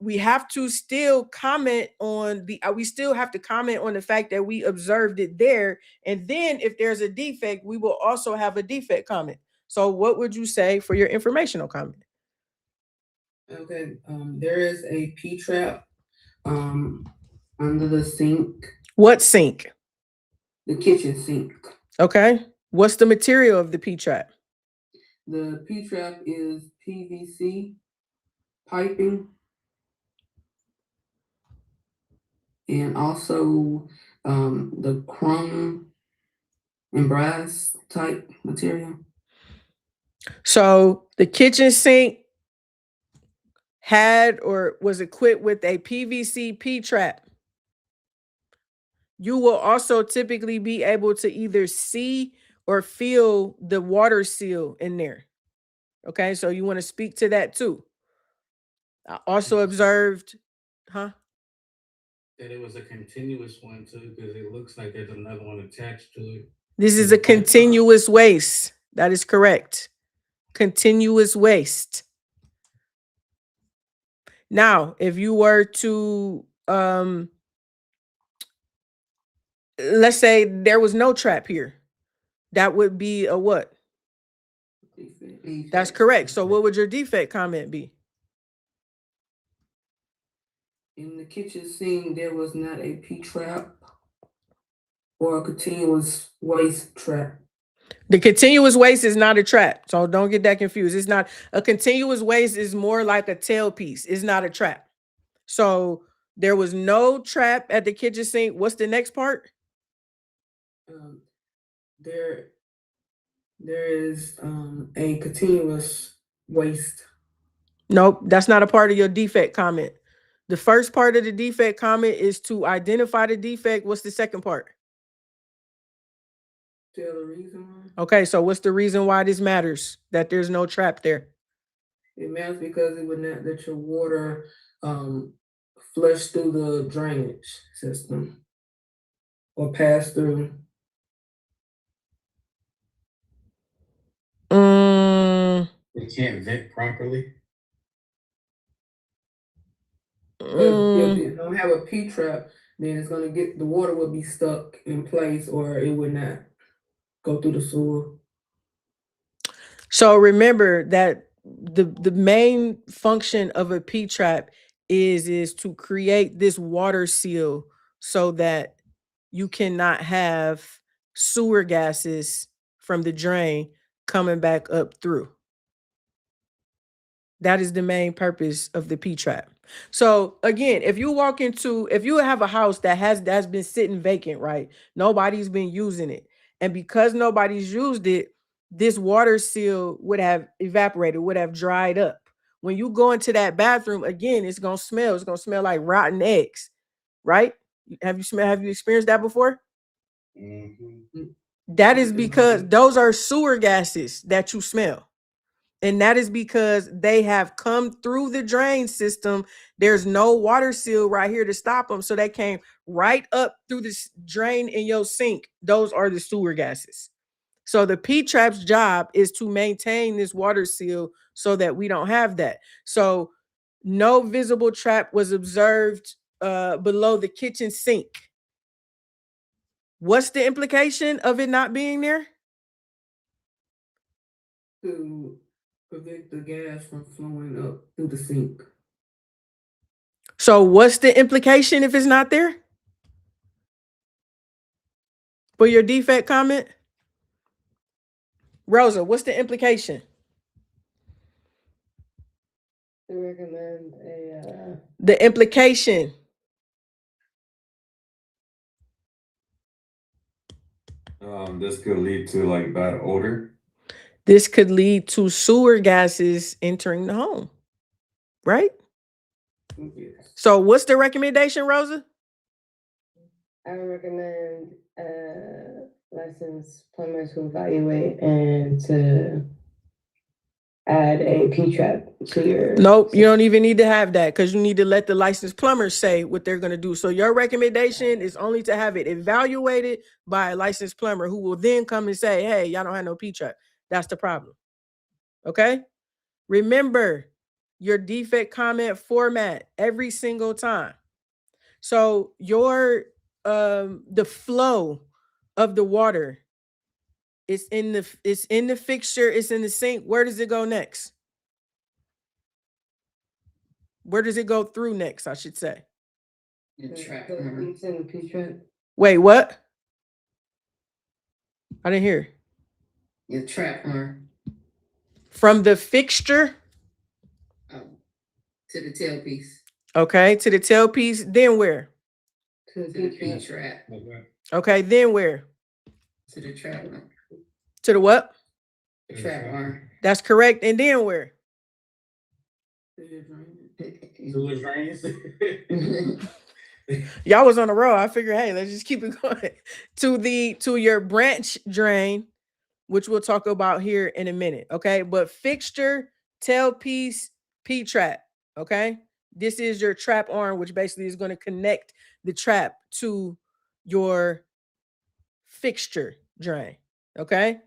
we have to still comment on we still have to comment on the fact that we observed it there. And then if there's a defect, we will also have a defect comment. So what would you say for your informational comment? Okay, there is a P-trap, under the sink, What sink? the kitchen sink. Okay. What's the material of the P-trap? The P-trap is PVC piping. And also, the chrome and brass type material. So the kitchen sink had or was equipped with a PVC P-trap. You will also typically be able to either see or feel the water seal in there. Okay, so you want to speak to that too. I also observed, huh? That it was a continuous one too, because it looks like there's another one attached to it. This is a continuous waste. That is correct. Continuous waste. Now, if you were to let's say there was no trap here, that would be a what? That's correct. So what would your defect comment be? In the kitchen sink, there was not a P-trap or a continuous waste trap. The continuous waste is not a trap. So don't get that confused. It's not a continuous waste is more like a tailpiece. It's not a trap. So there was no trap at the kitchen sink. What's the next part? There is a continuous waste. Nope, that's not a part of your defect comment. The first part of the defect comment is to identify the defect. What's the second part? Tell the reason why. Okay, so what's the reason why this matters, that there's no trap there? It matters because it would not let your water flush through the drainage system or pass through. It can't vent properly. If it don't have a P-trap, then it's gonna the water will be stuck in place, or it would not go through the sewer. So remember that the main function of a P-trap is to create this water seal so that you cannot have sewer gases from the drain coming back up through. That is the main purpose of the P-trap. So again, if you have a house that's been sitting vacant, right? Nobody's been using it. And because nobody's used it, this water seal would have evaporated, would have dried up. When you go into that bathroom, again, it's gonna smell like rotten eggs, right? Have you experienced that before? Mm-hmm. That is because those are sewer gases that you smell. And that is because they have come through the drain system. There's no water seal right here to stop them. So they came right up through this drain in your sink. Those are the sewer gases. So the P-trap's job is to maintain this water seal so that we don't have that. So no visible trap was observed below the kitchen sink. What's the implication of it not being there? To prevent the gas from flowing up through the sink. So what's the implication if it's not there? For your defect comment? Rosa, what's the implication? I recommend a The implication. This could lead to like bad odor. This could lead to sewer gases entering the home, right? Yes. So what's the recommendation, Rosa? I would recommend licensed plumbers who evaluate and to add a P-trap to your. Nope, you don't even need to have that because you need to let the licensed plumber say what they're going to do. So your recommendation is only to have it evaluated by a licensed plumber who will then come and say, hey, y'all don't have no P-trap. That's the problem. Okay? Remember your defect comment format every single time. So your the flow of the water it's in the fixture, it's in the sink. Where does it go next? Where does it go through next, I should say? Your trap The arm. leaks in the P-trap. Wait, what? I didn't hear. Your trap arm. From the fixture, To the tailpiece. okay, to the tailpiece, then where? To To the the P-trap. P-trap. Okay, then where? To the trap arm. To the what? The trap arm. That's correct. And then where? Who was drains? Y'all was on the road. I figured, hey, let's just keep it going. To your branch drain, which we'll talk about here in a minute. Okay. But fixture, tailpiece, P-trap. Okay. This is your trap arm, which basically is going to connect the trap to your fixture drain. Okay.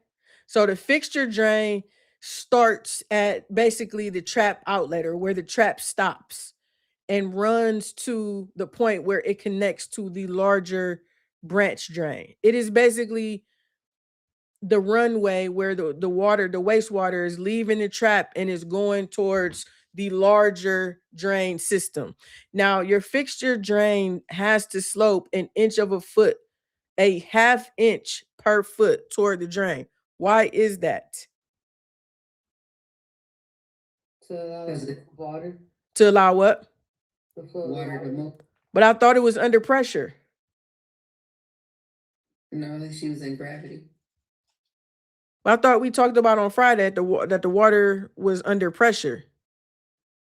So the fixture drain starts at basically the trap outlet or where the trap stops and runs to the point where it connects to the larger branch drain. It is basically the runway where the water, the wastewater is leaving the trap and is going towards the larger drain system. Now, your fixture drain has to slope an inch of a foot, a half inch per foot toward the drain. Why is that? To allow the water. To allow what? The flow of Water to move. But I thought it was under pressure. No, she was in gravity. I thought we talked about on Friday that the water was under pressure.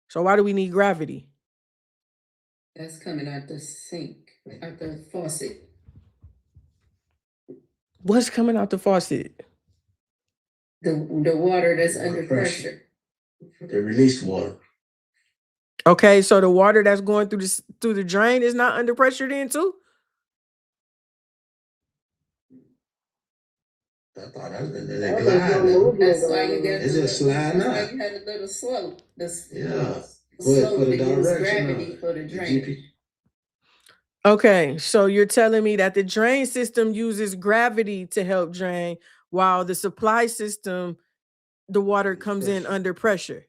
So why do we need gravity? That's coming out the sink, out the faucet. What's coming out the faucet? The water that's under pressure. The released water. Okay, so the water that's going through the drain is not under pressure then too? I thought that was There's the no glide. movement That's why going you on. got It's the just little- sliding that's why out. you had a little slope. Yeah. Slope For the to use direction gravity of for the it. drain. GP. Okay, so you're telling me that the drain system uses gravity to help drain, while the supply system, the water comes in Pressure. under pressure.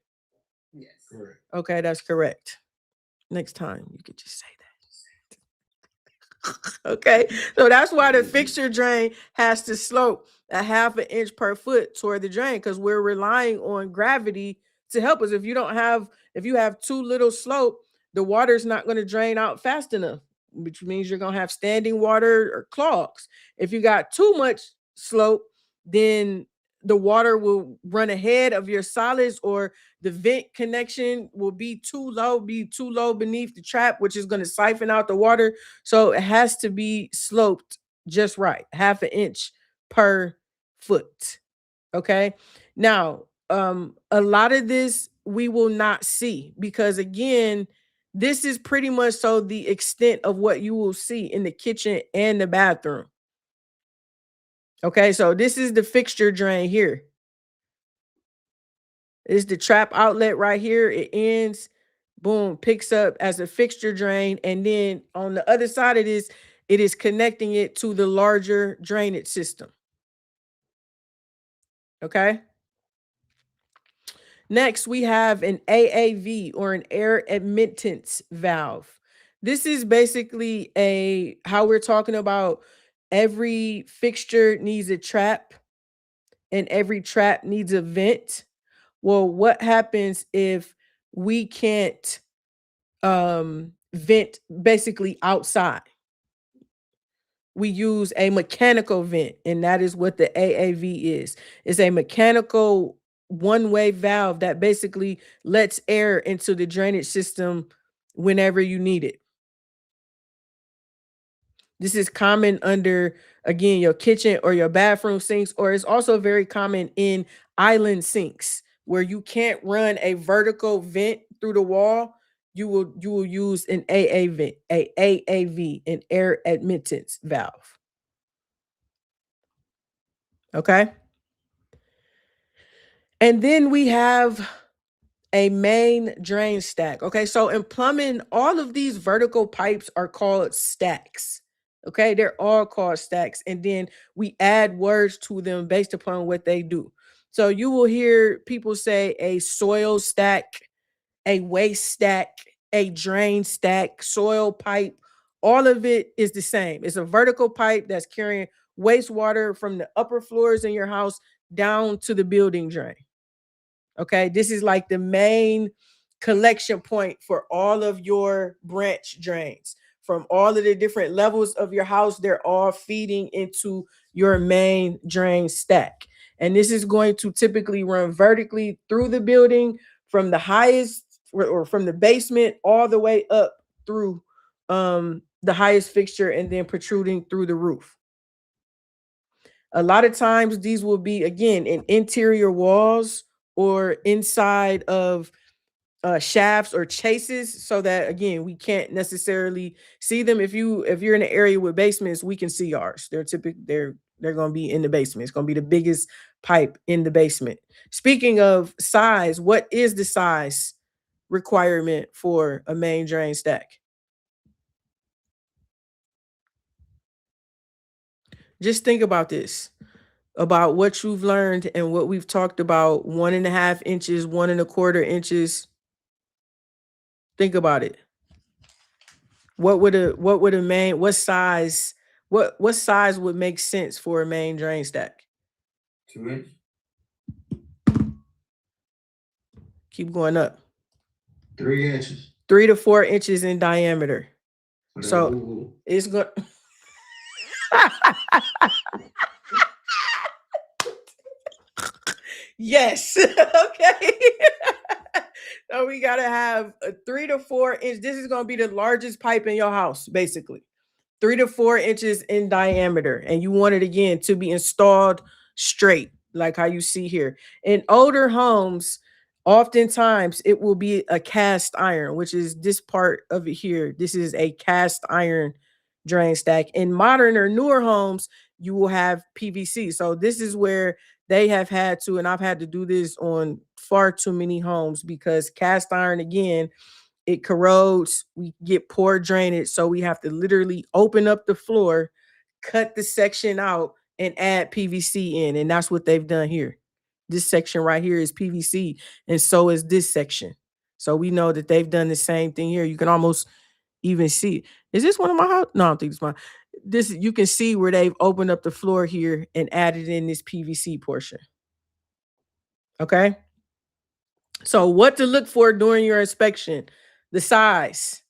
Yes. Correct. Okay, that's correct. Next time you could just say that. Okay, so that's why the fixture drain has to slope a half an inch per foot toward the drain because we're relying on gravity to help us. If you have too little slope, the water's not going to drain out fast enough, which means you're going to have standing water or clogs. If you got too much slope, then the water will run ahead of your solids, or the vent connection will be too low beneath the trap, which is going to siphon out the water. So it has to be sloped just right, half an inch per foot. Okay. Now, a lot of this we will not see because again, this is pretty much so the extent of what you will see in the kitchen and the bathroom. Okay, so this is the fixture drain here. It's the trap outlet right here. It ends, boom, picks up as a fixture drain. And then on the other side of this, it is connecting it to the larger drainage system. Okay. Next, we have an AAV or an air admittance valve. This is basically how we're talking about every fixture needs a trap and every trap needs a vent. Well, what happens if we can't vent basically outside? We use a mechanical vent, and that is what the AAV is. It's a mechanical one-way valve that basically lets air into the drainage system whenever you need it. This is common under, again, your kitchen or your bathroom sinks, or it's also very common in island sinks, where you can't run a vertical vent through the wall, you will use an AAV, an air admittance valve. Okay? And then we have a main drain stack. Okay, so in plumbing, all of these vertical pipes are called stacks. Okay, they're all called stacks. And then we add words to them based upon what they do. So you will hear people say a soil stack, a waste stack, a drain stack, soil pipe. All of it is the same. It's a vertical pipe that's carrying wastewater from the upper floors in your house down to the building drain. Okay, this is like the main collection point for all of your branch drains. From all of the different levels of your house, they're all feeding into your main drain stack. And this is going to typically run vertically through the building from the highest or from the basement all the way up through the highest fixture and then protruding through the roof. A lot of times these will be, again, in interior walls or inside of shafts or chases, so that again we can't necessarily see them. If you're in an area with basements, we can see ours. They're going to be in the basement. It's going to be the biggest pipe in the basement. Speaking of size, what is the size requirement for a main drain stack? Just think about this, about what you've learned and what we've talked about. 1.5 inches, 1.25 inches. Think about it. What size would make sense for a main drain stack? 2 inch. Keep going up. 3 inches. 3 to 4 inches in diameter. So Ooh. it's going. Yes. Okay. So we gotta have a 3 to 4 inch. This is gonna be the largest pipe in your house, basically. 3 to 4 inches in diameter. And you want it again to be installed straight, like how you see here. In older homes, oftentimes it will be a cast iron, which is this part of it here. This is a cast iron drain stack. In modern or newer homes, you will have PVC. So this is where they have had to, and I've had to do this on far too many homes, because cast iron, again, it corrodes. We get poor drainage. So we have to literally open up the floor, cut the section out, and add PVC in. And that's what they've done here. This section right here is PVC, and so is this section. So we know that they've done the same thing here. You can almost even see. Is this one of my house? No, I don't think it's mine. This, you can see where they've opened up the floor here and added in this PVC portion. Okay. So what to look for during your inspection? The size.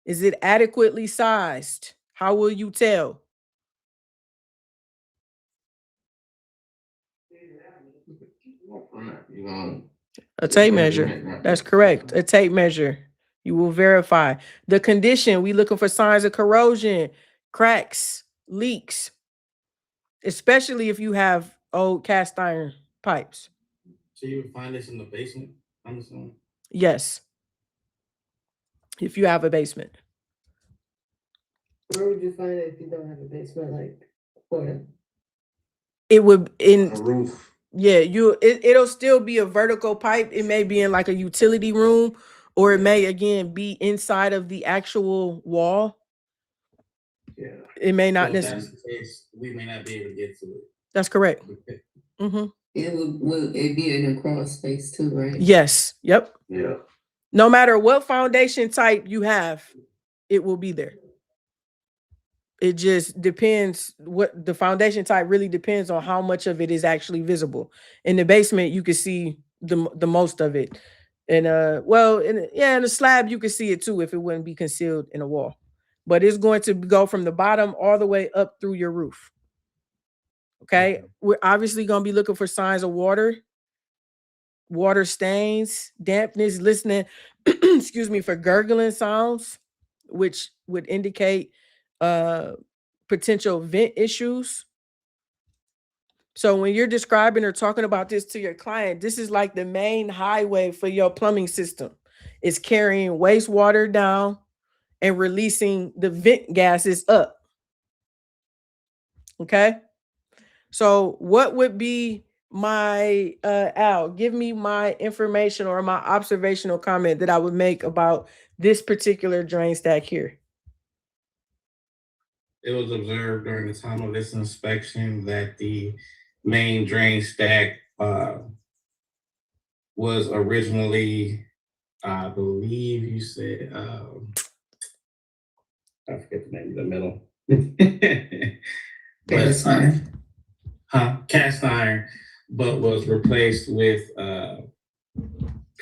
Is it adequately sized? How will you tell? A tape measure. That's correct. A tape measure. You will verify. The condition, we looking for signs of corrosion, cracks, leaks, especially if you have old cast iron pipes. So you would find this in the basement, I'm assuming? Yes. If you have a basement. Where would you find it if you don't have a basement, like, for it? It would in A roof. yeah, it'll still be a vertical pipe. It may be in like a utility room, or it may again be inside of the actual wall. Yeah. It may not So if necessarily. that's the case, we may not be able to get to it. That's correct. Okay. Mm-hmm. Will it be in a crawl space too, right? Yes. Yep. Yeah. No matter what foundation type you have, it will be there. It just depends. What the foundation type really depends on how much of it is actually visible. In the basement, you can see the most of it. And in the slab, you can see it too if it wouldn't be concealed in a wall. But it's going to go from the bottom all the way up through your roof. Okay. We're obviously going to be looking for signs of water stains, dampness, listening, excuse me, for gurgling sounds, which would indicate potential vent issues. So when you're describing or talking about this to your client, this is like the main highway for your plumbing system. It's carrying wastewater down and releasing the vent gases up. Okay. So what would be my Al, give me my information or my observational comment that I would make about this particular drain stack here. It was observed during the time of this inspection that the main drain stack was originally, I believe you said, I forget the name of the middle. Cast But, iron. cast iron, but was replaced with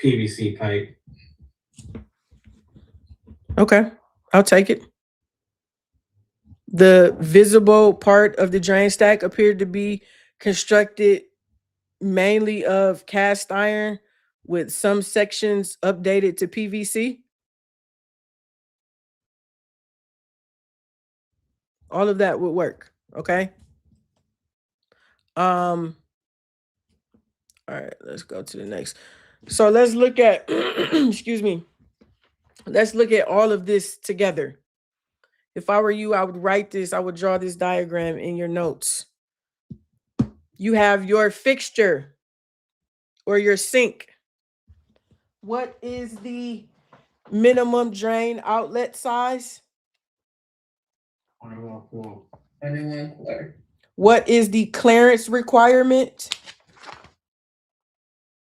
PVC pipe. Okay, I'll take it. The visible part of the drain stack appeared to be constructed mainly of cast iron with some sections updated to PVC. All of that would work, okay? All right, let's go to the next. So let's look at, excuse me. Let's look at all of this together. If I were you, I would write this, I would draw this diagram in your notes. You have your fixture or your sink. What is the minimum drain outlet size? 21 What is the clearance requirement?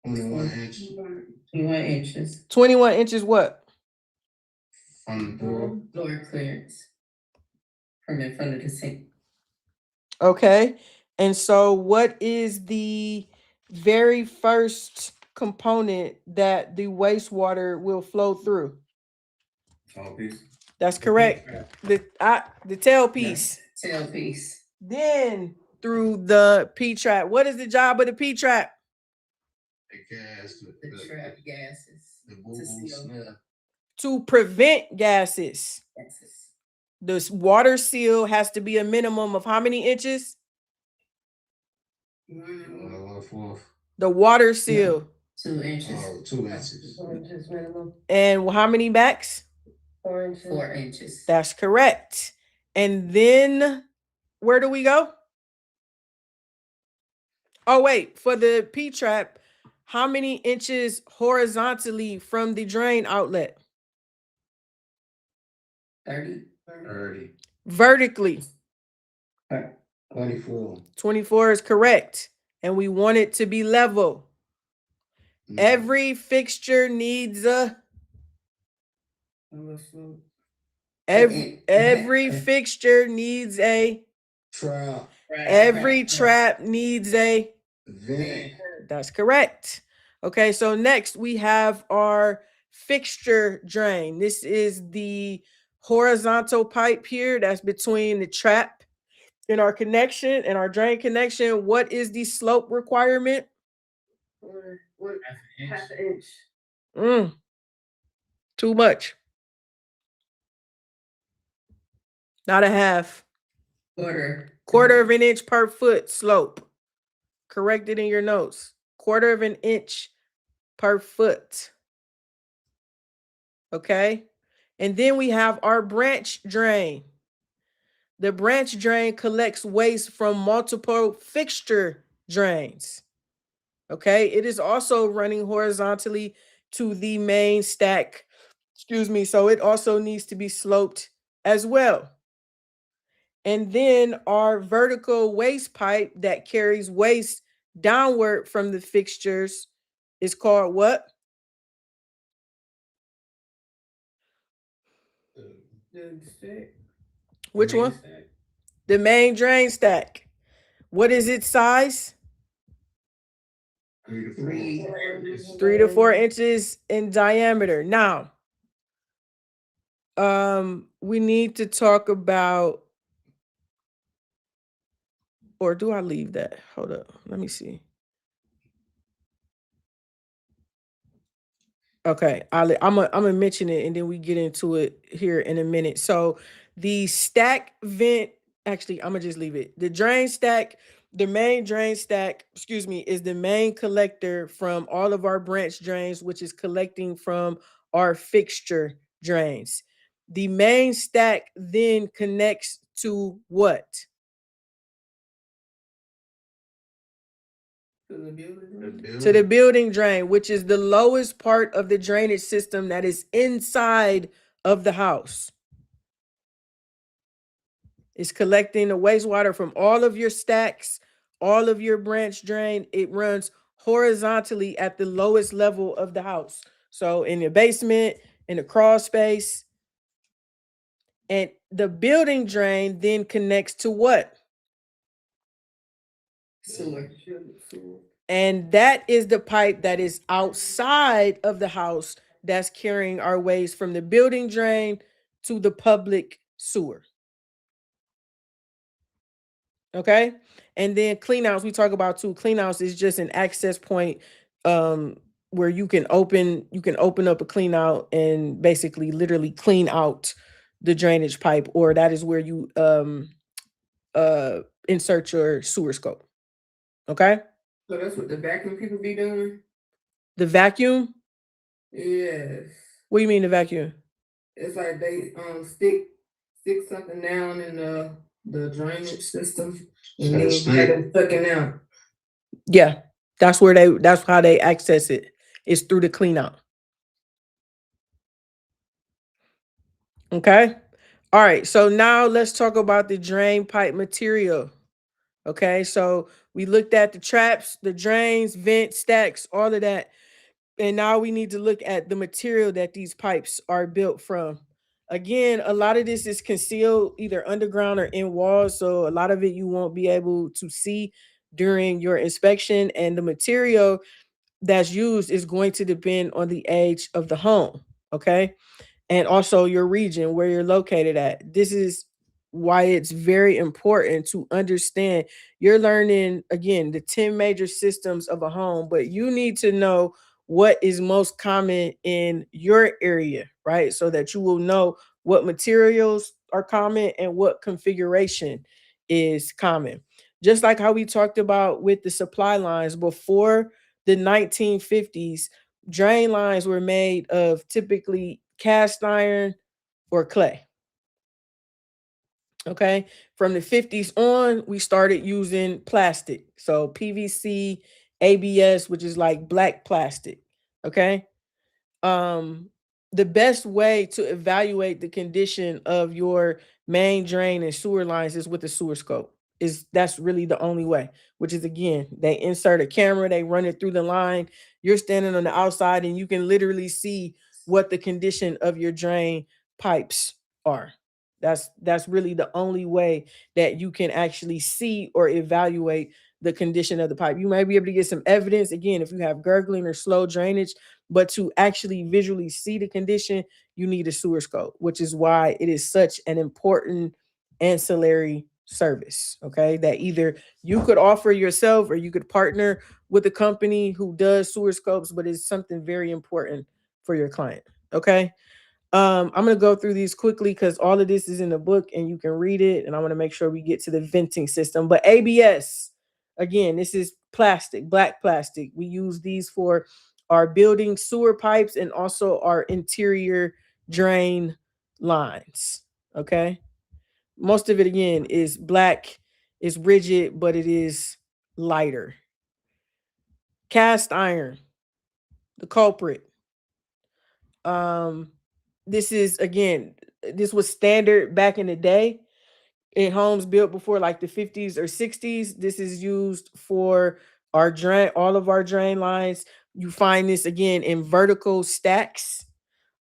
21 inch 21 inches. 21 inches what? from the door. Floor clearance. From in front of the sink. Okay. And so what is the very first component that the wastewater will flow through? Tall piece. That's correct. The tailpiece. Tailpiece. Then through the P-trap. What is the job of the P-trap? The gas, The trap gases. the To boo-boo seal smell. To prevent gases. gases. The water seal has to be a minimum of how many inches? 1/4. The water seal. 2 inches. 2 inches. 4 inches minimum. And how many backs? 4 inches. 4 inches. That's correct. And then where do we go? Oh, wait, for the P-trap, how many inches horizontally from the drain outlet? 30. 30. Vertically, 24. 24 is correct. And we want it to be level. No. Every fixture needs a every fixture needs a Trap. every trap needs a Vent. that's correct. Okay, so next we have our fixture drain. This is the horizontal pipe here that's between the trap and our connection and our drain connection. What is the slope requirement? Half an inch. Too much. Not a half. Quarter of an inch per foot slope. Correct it in your notes. Quarter of an inch per foot. Okay. And then we have our branch drain. The branch drain collects waste from multiple fixture drains. Okay. It is also running horizontally to the main stack. Excuse me. So it also needs to be sloped as well. And then our vertical waste pipe that carries waste downward from the fixtures is called what? Which one? The main drain stack. What is its size? 3 to 4. 3 to 4 inches in diameter. Now, we need to talk about, or do I leave that? Hold up. Let me see. Okay, I'm gonna mention it and then we get into it here in a minute. So the stack vent, actually, I'm gonna just leave it. The drain stack The main drain stack, is the main collector from all of our branch drains, which is collecting from our fixture drains. The main stack then connects to what? To the building. To the building drain, which is the lowest part of the drainage system that is inside of the house. It's collecting the wastewater from all of your stacks, all of your branch drain. It runs horizontally at the lowest level of the house. So in the basement, in the crawl space. And the building drain then connects to what? Sewer. And that is the pipe that is outside of the house that's carrying our waste from the building drain to the public sewer. Okay. And then clean outs, we talk about too. Clean outs is just an access point where you can open up a clean out and basically literally clean out the drainage pipe, or that is where you insert your sewer scope. Okay. So that's what the vacuum people be doing? The vacuum? Yes. What do you mean the vacuum? It's like they stick something down in the drainage system and then have it sucking out. Yeah, that's how they access it. It's through the clean out. Okay. All right. So now let's talk about the drain pipe material. Okay. So we looked at the traps, the drains, vents, stacks, all of that. And now we need to look at the material that these pipes are built from. Again, a lot of this is concealed either underground or in walls. So a lot of it you won't be able to see during your inspection. And the material that's used is going to depend on the age of the home. Okay. And also your region where you're located at. This is why it's very important to understand. You're learning, again, the 10 major systems of a home, but you need to know what is most common in your area, right? So that you will know what materials are common and what configuration is common. Just like how we talked about with the supply lines before the 1950s, drain lines were made of typically cast iron or clay. Okay. From the 50s on, we started using plastic. So PVC, ABS, which is like black plastic. Okay. The best way to evaluate the condition of your main drain and sewer lines is with the sewer scope. That's really the only way, which is, again, they insert a camera, they run it through the line. You're standing on the outside and you can literally see what the condition of your drain pipes are. That's really the only way that you can actually see or evaluate the condition of the pipe. You might be able to get some evidence, again, if you have gurgling or slow drainage, but to actually visually see the condition, you need a sewer scope, which is why it is such an important ancillary service. Okay. That either you could offer yourself or you could partner with a company who does sewer scopes, but it's something very important for your client. Okay. I'm going to go through these quickly because all of this is in the book and you can read it. And I want to make sure we get to the venting system. But ABS, again, this is plastic, black plastic. We use these for our building sewer pipes and also our interior drain lines. Okay. Most of it, again, is black, is rigid, but it is lighter. Cast iron, the culprit. This is, again, this was standard back in the day in homes built before like the 50s or 60s. This is used for our drain, all of our drain lines. You find this again in vertical stacks.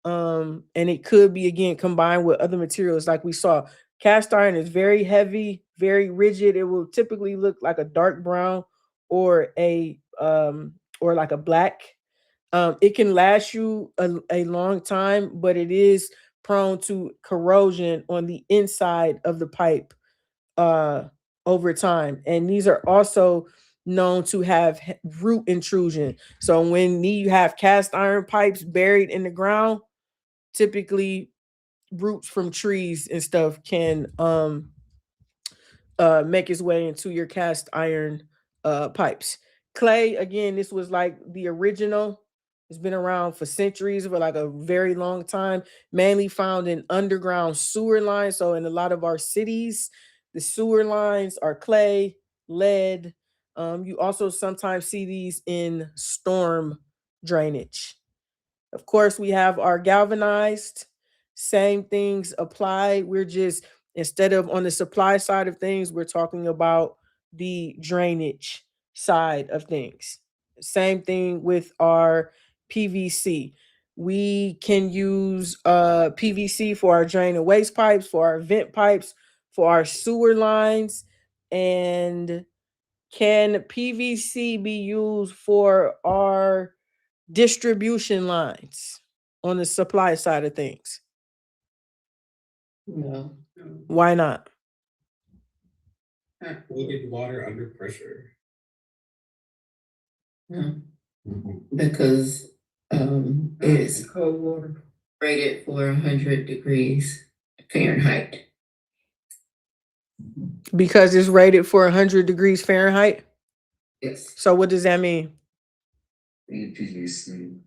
And it could be, again, combined with other materials like we saw. Cast iron is very heavy, very rigid. It will typically look like a dark brown or like a black. It can last you a long time, but it is prone to corrosion on the inside of the pipe over time. And these are also known to have root intrusion. So when you have cast iron pipes buried in the ground, typically roots from trees and stuff can make its way into your cast iron pipes. Clay, again, this was like the original. It's been around for centuries, for like a very long time, mainly found in underground sewer lines. So in a lot of our cities, the sewer lines are clay, lead. You also sometimes see these in storm drainage. Of course, we have our galvanized. Same things apply. We're just, instead of on the supply side of things, we're talking about the drainage side of things. Same thing with our PVC. We can use PVC for our drain and waste pipes, for our vent pipes, for our sewer lines. And can PVC be used for our distribution lines on the supply side of things? No, Why not? We get water under pressure. no, because it's Cold water. rated for 100 degrees Fahrenheit. Because it's rated for 100 degrees Fahrenheit. Yes, So what does that mean? PVC.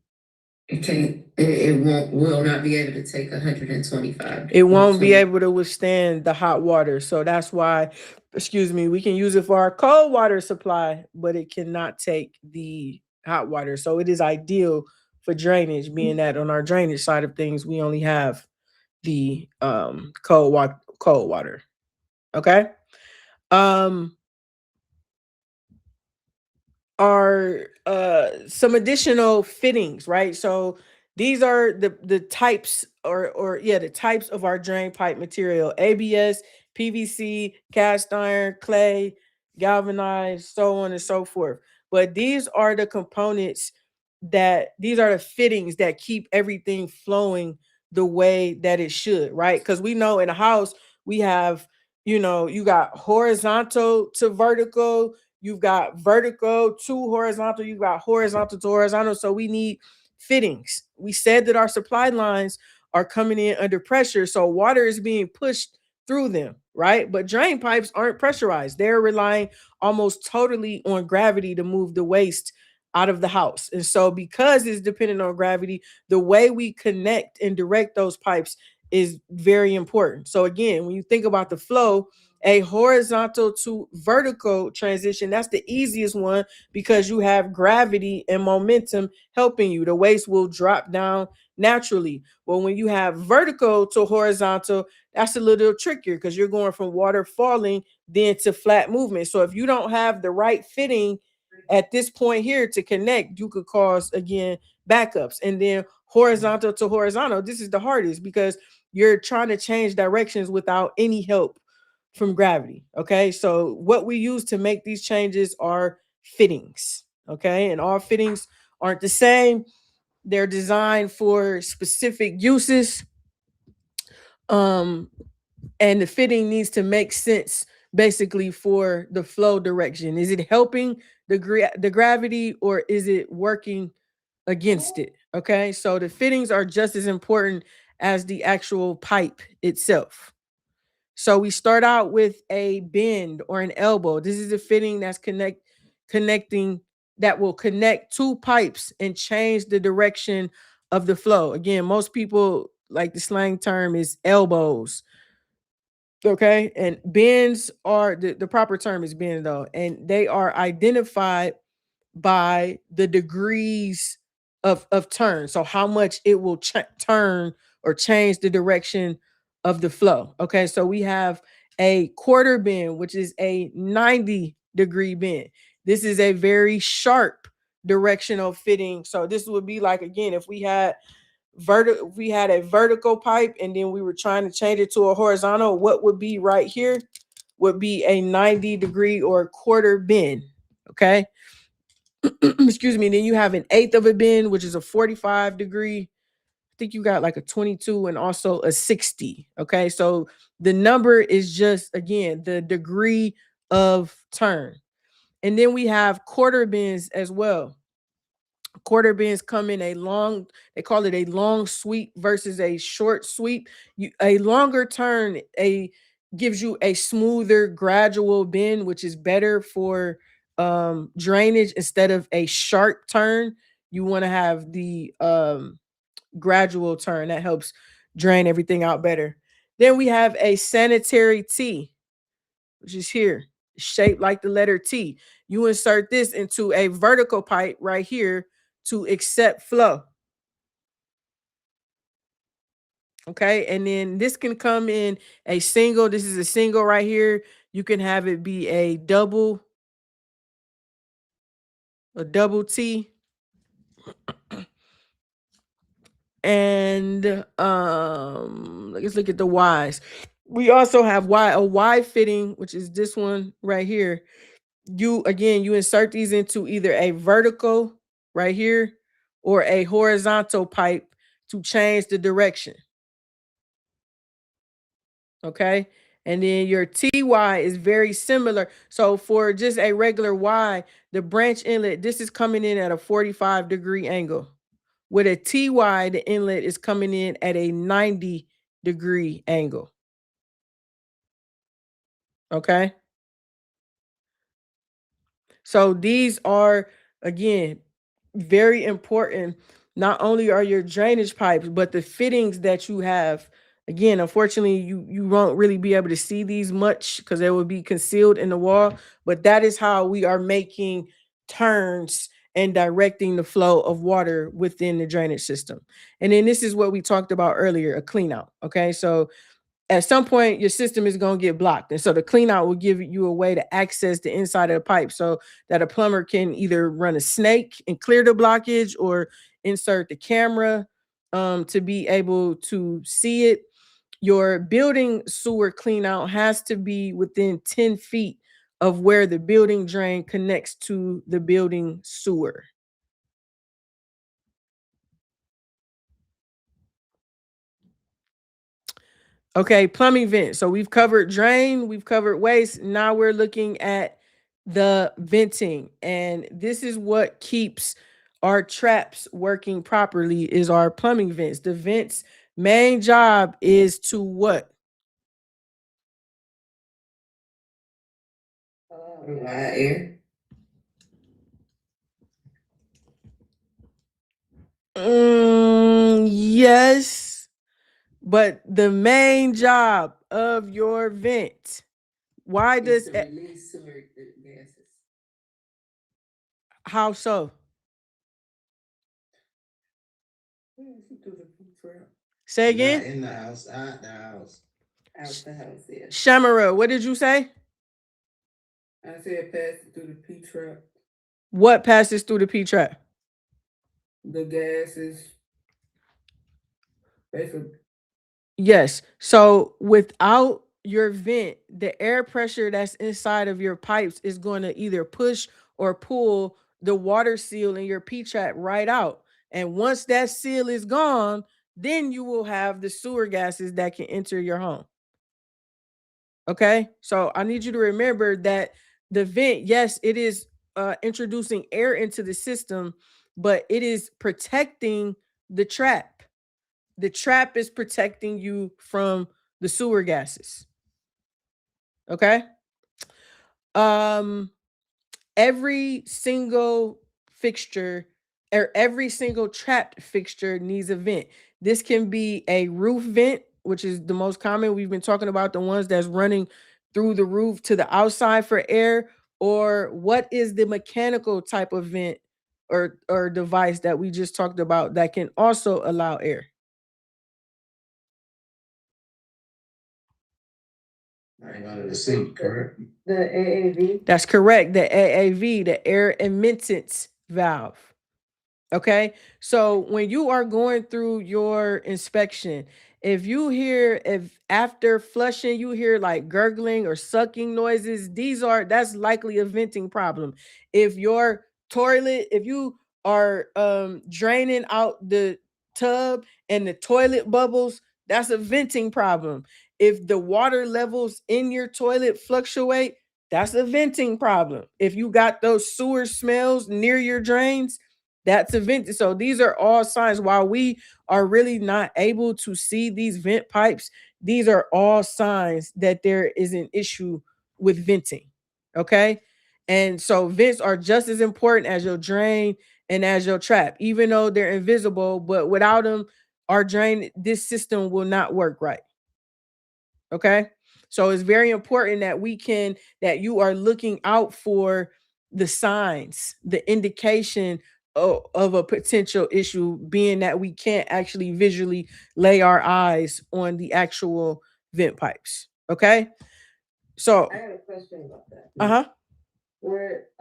it will not be able to take 125. It won't be able to withstand the hot water. So that's why, excuse me, we can use it for our cold water supply, but it cannot take the hot water. So it is ideal for drainage, being that on our drainage side of things, we only have the cold water. Okay. Are some additional fittings, right? So these are the types, or yeah, the types of our drain pipe material: ABS, PVC, cast iron, clay, galvanized, so on and so forth. But these are the components, these are the fittings that keep everything flowing the way that it should, right? Because we know in a house we have, you got horizontal to vertical, you've got vertical to horizontal, you've got horizontal to horizontal. So we need fittings. We said that our supply lines are coming in under pressure, so water is being pushed through them, right? But drain pipes aren't pressurized. They're relying almost totally on gravity to move the waste out of the house. And so because it's dependent on gravity, the way we connect and direct those pipes is very important. So again, when you think about the flow, a horizontal to vertical transition, that's the easiest one because you have gravity and momentum helping you. The waste will drop down naturally. Well, when you have vertical to horizontal, that's a little trickier because you're going from water falling then to flat movement. So if you don't have the right fitting at this point here to connect, you could cause, again, backups. And then horizontal to horizontal, this is the hardest because you're trying to change directions without any help from gravity. Okay, so what we use to make these changes are fittings. Okay, and all fittings aren't the same. They're designed for specific uses. And the fitting needs to make sense basically for the flow direction. Is it helping the gravity, or is it working against it? Okay, so the fittings are just as important as the actual pipe itself. So we start out with a bend or an elbow. This is a fitting that's connecting, that will connect two pipes and change the direction of the flow. Again, most people, like, the slang term is elbows. Okay, and bends are the proper term is bend though, and they are identified by the degrees of turn. So how much it will turn or change the direction of the flow. Okay, so we have a quarter bend, which is a 90-degree bend. This is a very sharp directional fitting. So this would be like, again, if we had a vertical pipe and then we were trying to change it to a horizontal, what would be right here would be a 90-degree or quarter bend. Okay. Excuse me. Then you have an eighth of a bend, which is a 45-degree. I think you got like a 22 and also a 60. Okay. So the number is just, again, the degree of turn. And then we have quarter bends as well. Quarter bends come in a long, they call it a long sweep versus a short sweep. A longer turn, gives you a smoother gradual bend, which is better for drainage instead of a sharp turn. You want to have the gradual turn that helps drain everything out better. Then we have a sanitary T, which is here, shaped like the letter T. You insert this into a vertical pipe right here to accept flow. Okay, and then this can come in a single. This is a single right here. You can have it be a double T. And let's look at the Y's. We also have a Y fitting, which is this one right here. You insert these into either a vertical right here or a horizontal pipe to change the direction. Okay. And then your TY is very similar. So for just a regular Y, the branch inlet, this is coming in at a 45-degree angle. With a TY, the inlet is coming in at a 90-degree angle. Okay. So these are, again, very important. Not only are your drainage pipes, but the fittings that you have. Again, unfortunately, you won't really be able to see these much because they will be concealed in the wall. But that is how we are making turns and directing the flow of water within the drainage system. And then this is what we talked about earlier, a clean out. Okay, so at some point your system is going to get blocked, and so the clean out will give you a way to access the inside of the pipe so that a plumber can either run a snake and clear the blockage or insert the camera to be able to see it. Your building sewer clean out has to be within 10 feet of where the building drain connects to the building sewer. Okay, plumbing vent. So we've covered drain, we've covered waste. Now we're looking at the venting. And this is what keeps our traps working properly is our plumbing vents. The vents' main job is to what? Air. Yes, but the main job of your vent, why does To release sewer gases. how so? Say Not again? in the house, out the house. Out the house, yeah. Shamara, what did you say? I said pass it through the P trap. What passes through the P trap? The gases. Basically, Yes. So without your vent, the air pressure that's inside of your pipes is going to either push or pull the water seal in your P trap right out. And once that seal is gone, then you will have the sewer gases that can enter your home. Okay. So I need you to remember that the vent, yes, it is introducing air into the system, but it is protecting the trap. The trap is protecting you from the sewer gases. Okay. Every single fixture or every single trapped fixture needs a vent. This can be a roof vent, which is the most common. We've been talking about the ones that's running through the roof to the outside for air, or what is the mechanical type of vent or device that we just talked about that can also allow air. Right under the sink, correct? The AAV. That's correct. The AAV, the air admittance valve. Okay. So when you are going through your inspection, if after flushing you hear like gurgling or sucking noises, that's likely a venting problem. If you are draining out the tub and the toilet bubbles, that's a venting problem. If the water levels in your toilet fluctuate, that's a venting problem. If you got those sewer smells near your drains, that's a vent. So these are all signs. While we are really not able to see these vent pipes, these are all signs that there is an issue with venting. Okay. And so vents are just as important as your drain and as your trap, even though they're invisible, but without them, our drain, this system will not work right. Okay. So it's very important that you are looking out for the signs, the indication of a potential issue, being that we can't actually visually lay our eyes on the actual vent pipes. Okay. So, I got a question about that. uh-huh.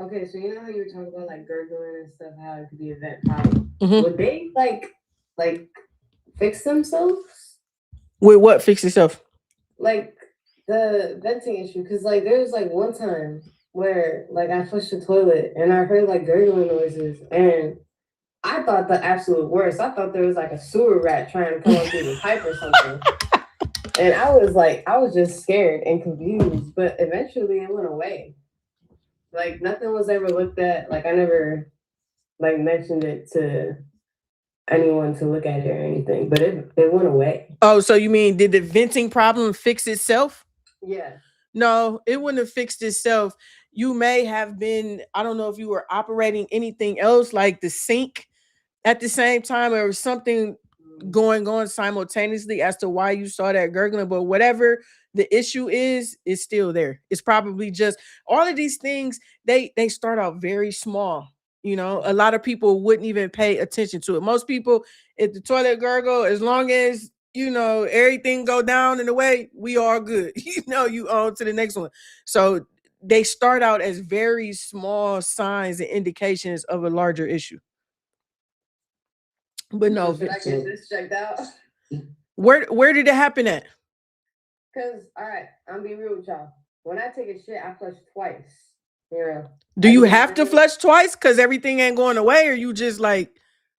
Okay, so you know how you were talking about like gurgling and stuff, how it could be a vent pipe. Mhm. Would they like fix themselves? With what fix itself? Like the venting issue, because like there was like one time where like I flushed the toilet and I heard like gurgling noises, and I thought the absolute worst. I thought there was like a sewer rat trying to come up through the pipe or something. And I was just scared and confused, but eventually it went away. Like nothing was ever looked at. Like I never like mentioned it to anyone to look at it or anything, but it went away. Oh, so you mean, did the venting problem fix itself? Yeah. No, it wouldn't have fixed itself. You may have been, I don't know if you were operating anything else like the sink at the same time, or something going on simultaneously as to why you saw that gurgling, but whatever the issue is still there. It's probably just all of these things, they start out very small. A lot of people wouldn't even pay attention to it. Most people, if the toilet gurgle, as long as everything go down in the way, we all good. You on to the next one. So they start out as very small signs and indications of a larger issue. But no, So should I get this checked out? where did it happen at? Cause all right, I'm be real with y'all. When I take a shit, I flush twice. Yeah. Do you have to flush twice because everything ain't going away, or you just like?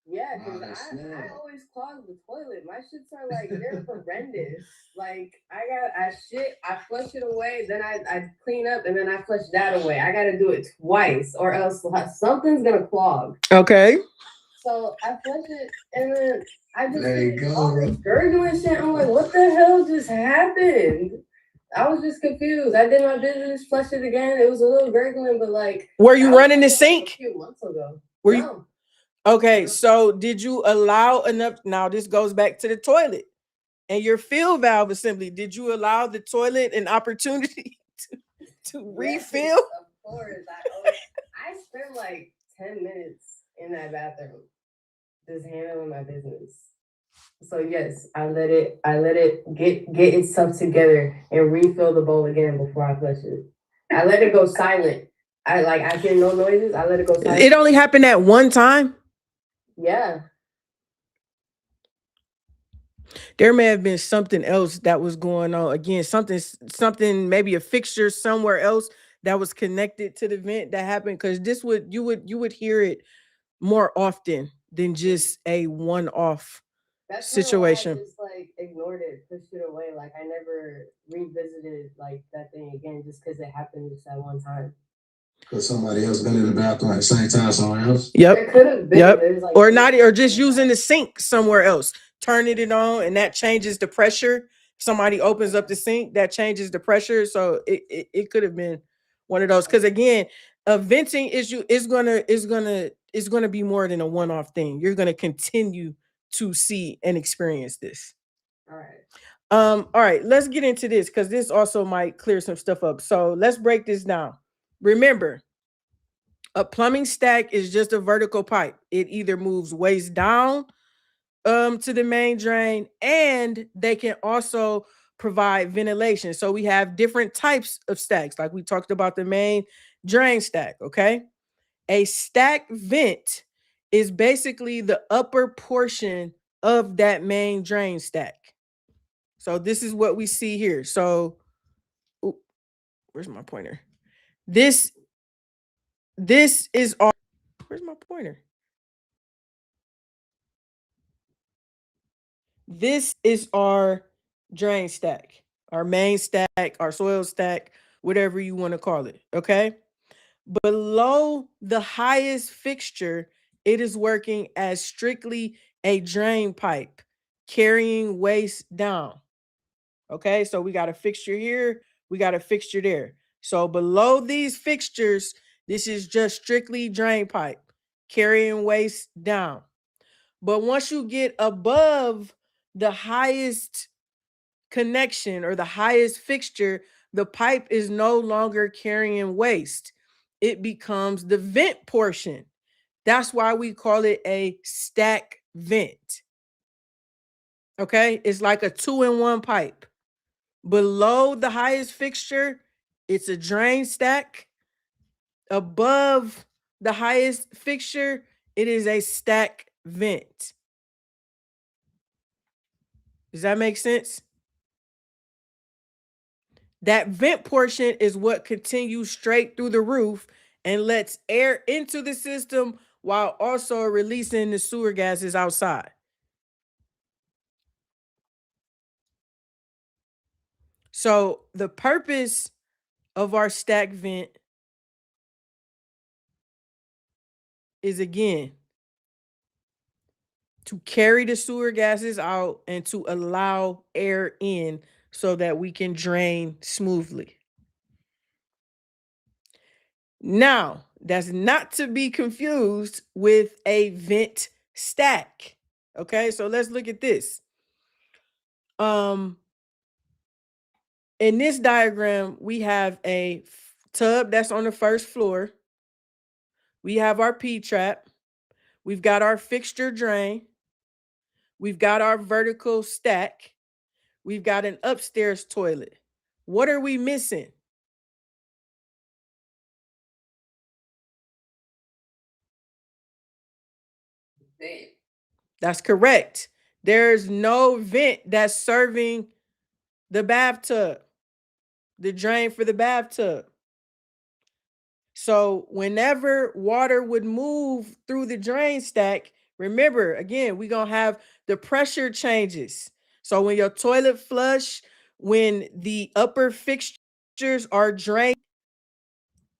Yeah, because Wow, that's I sad. always clog the toilet. My shits are like they're horrendous. Like I shit, I flush it away, then I clean up, and then I flush that away. I gotta do it twice, or else something's gonna clog. Okay. So I flush it, and then I just There you see all go. this gurgling shit. I'm like, what the hell just happened? I was just confused. I did my business, flushed it again. It was a little gurgling, but like. Were you that was running the like sink? A few months ago. Were you? No. Okay, so did you allow enough? Now this goes back to the toilet and your fill valve assembly. Did you allow the toilet an opportunity to refill? Yes, of course. I spent like 10 minutes in that bathroom just handling my business. So yes, I let it get itself together and refill the bowl again before I flush it. I let it go silent. I hear no noises. I let it go silent. It only happened at one time. Yeah. There may have been something else that was going on. Again, something, maybe a fixture somewhere else that was connected to the vent that happened. Because you would hear it more often than just a one-off That's situation. Why I just like ignored it, pushed it away. Like I never revisited like that thing again just because it happened just at one time. Because somebody else been in the bathroom at the same time, someone else. Yep. It could have been. Yep. There's, like, Or not, or just using the sink somewhere else, turning it on, and that changes the pressure. Somebody opens up the sink, that changes the pressure. So it could have been one of those. Because again, a venting issue is gonna be more than a one-off thing. You're gonna continue to see and experience this. All right. All right, let's get into this because this also might clear some stuff up. So let's break this down. Remember, a plumbing stack is just a vertical pipe. It either moves waist down to the main drain, and they can also provide ventilation. So we have different types of stacks, like we talked about the main drain stack. Okay, a stack vent is basically the upper portion of that main drain stack. So this is what we see here. So where's my pointer? This is our, where's my pointer? This is our drain stack, our main stack, our soil stack, whatever you want to call it. Okay. Below the highest fixture, it is working as strictly a drain pipe carrying waste down. Okay, so we got a fixture here, we got a fixture there. So below these fixtures, this is just strictly drain pipe, carrying waste down. But once you get above the highest connection or the highest fixture, the pipe is no longer carrying waste. It becomes the vent portion. That's why we call it a stack vent. Okay, it's like a 2-in-1 pipe. Below the highest fixture, it's a drain stack. Above the highest fixture, it is a stack vent. Does that make sense? That vent portion is what continues straight through the roof and lets air into the system while also releasing the sewer gases outside. So the purpose of our stack vent is, again, to carry the sewer gases out and to allow air in so that we can drain smoothly. Now, that's not to be confused with a vent stack. Okay, so let's look at this. In this diagram, we have a tub that's on the first floor. We have our P-trap. We've got our fixture drain. We've got our vertical stack. We've got an upstairs toilet. What are we missing? Vent. That's correct. There's no vent that's serving the bathtub, the drain for the bathtub. So whenever water would move through the drain stack, remember, again, we're going to have the pressure changes. So when your toilet flush, when the upper fixtures are drained,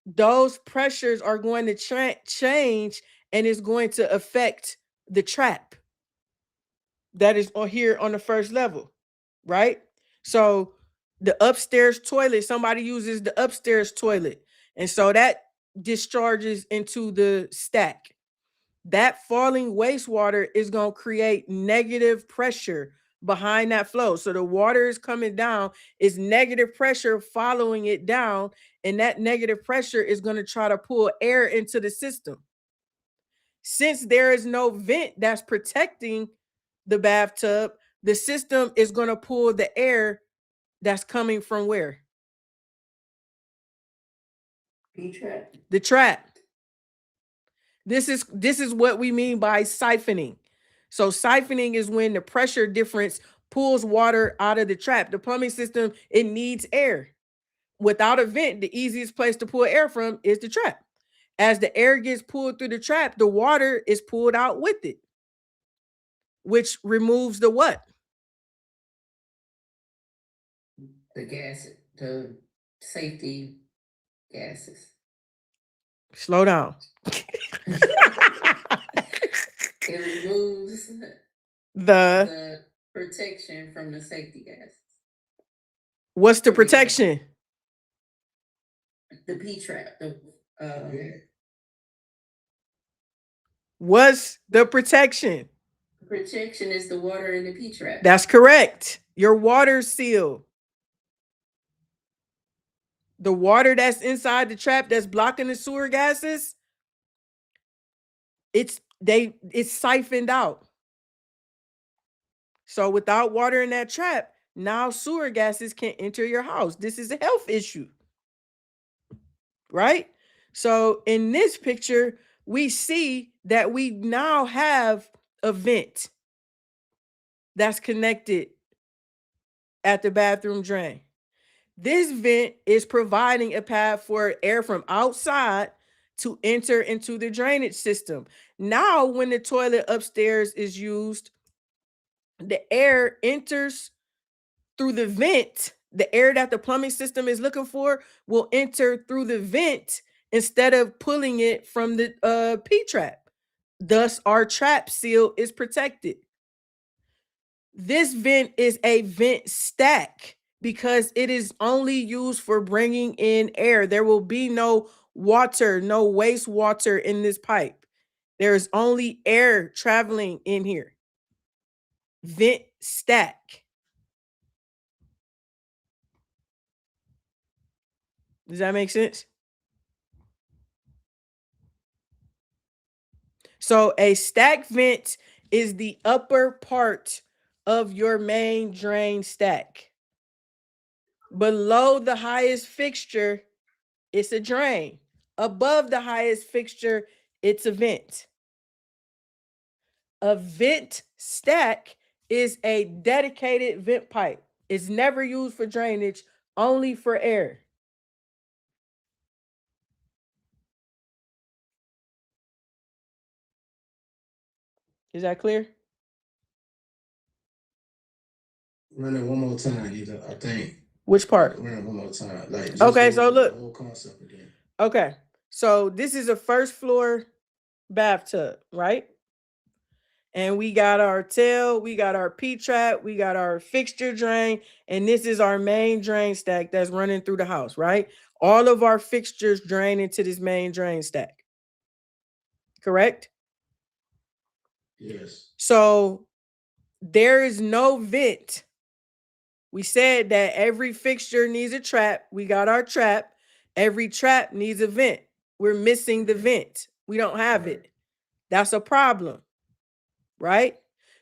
those pressures are going to change, and it's going to affect the trap that is on here on the first level, right? So the upstairs toilet, somebody uses the upstairs toilet, and so that discharges into the stack. That falling wastewater is going to create negative pressure behind that flow. So the water is coming down, is negative pressure following it down, and that negative pressure is going to try to pull air into the system. Since there is no vent that's protecting the bathtub, the system is going to pull the air that's coming from where? P-trap. The trap. This is what we mean by siphoning. So siphoning is when the pressure difference pulls water out of the trap. The plumbing system, it needs air. Without a vent, the easiest place to pull air from is the trap. As the air gets pulled through the trap, the water is pulled out with it, which removes the what? The gas, the safety gases. Slow down. It removes The the protection from the safety gases. what's the protection? The P-trap, What's the protection? protection is the water in the P-trap. That's correct. Your water seal. The water that's inside the trap that's blocking the sewer gases, it's siphoned out. So without water in that trap, now sewer gases can enter your house. This is a health issue, right? So in this picture, we see that we now have a vent that's connected at the bathroom drain. This vent is providing a path for air from outside to enter into the drainage system. Now, when the toilet upstairs is used, the air enters through the vent. The air that the plumbing system is looking for will enter through the vent instead of pulling it from the P-trap. Thus, our trap seal is protected. This vent is a vent stack because it is only used for bringing in air. There will be no water, no wastewater in this pipe. There's only air traveling in here. Vent stack. Does that make sense? So a stack vent is the upper part of your main drain stack. Below the highest fixture, it's a drain. Above the highest fixture, it's a vent. A vent stack is a dedicated vent pipe. It's never used for drainage, only for air. Is that clear? Run it one more time, either, I think. Which part? Run it one more time. Like, just Okay, go so over the look. whole concept again. Okay, so this is a first floor bathtub, right? And we got our tail, we got our P-trap, we got our fixture drain, and this is our main drain stack that's running through the house, right? All of our fixtures drain into this main drain stack. Correct? Yes. So there is no vent. We said that every fixture needs a trap. We got our trap. Every trap needs a vent. We're missing the vent. We don't have it. That's a problem, right?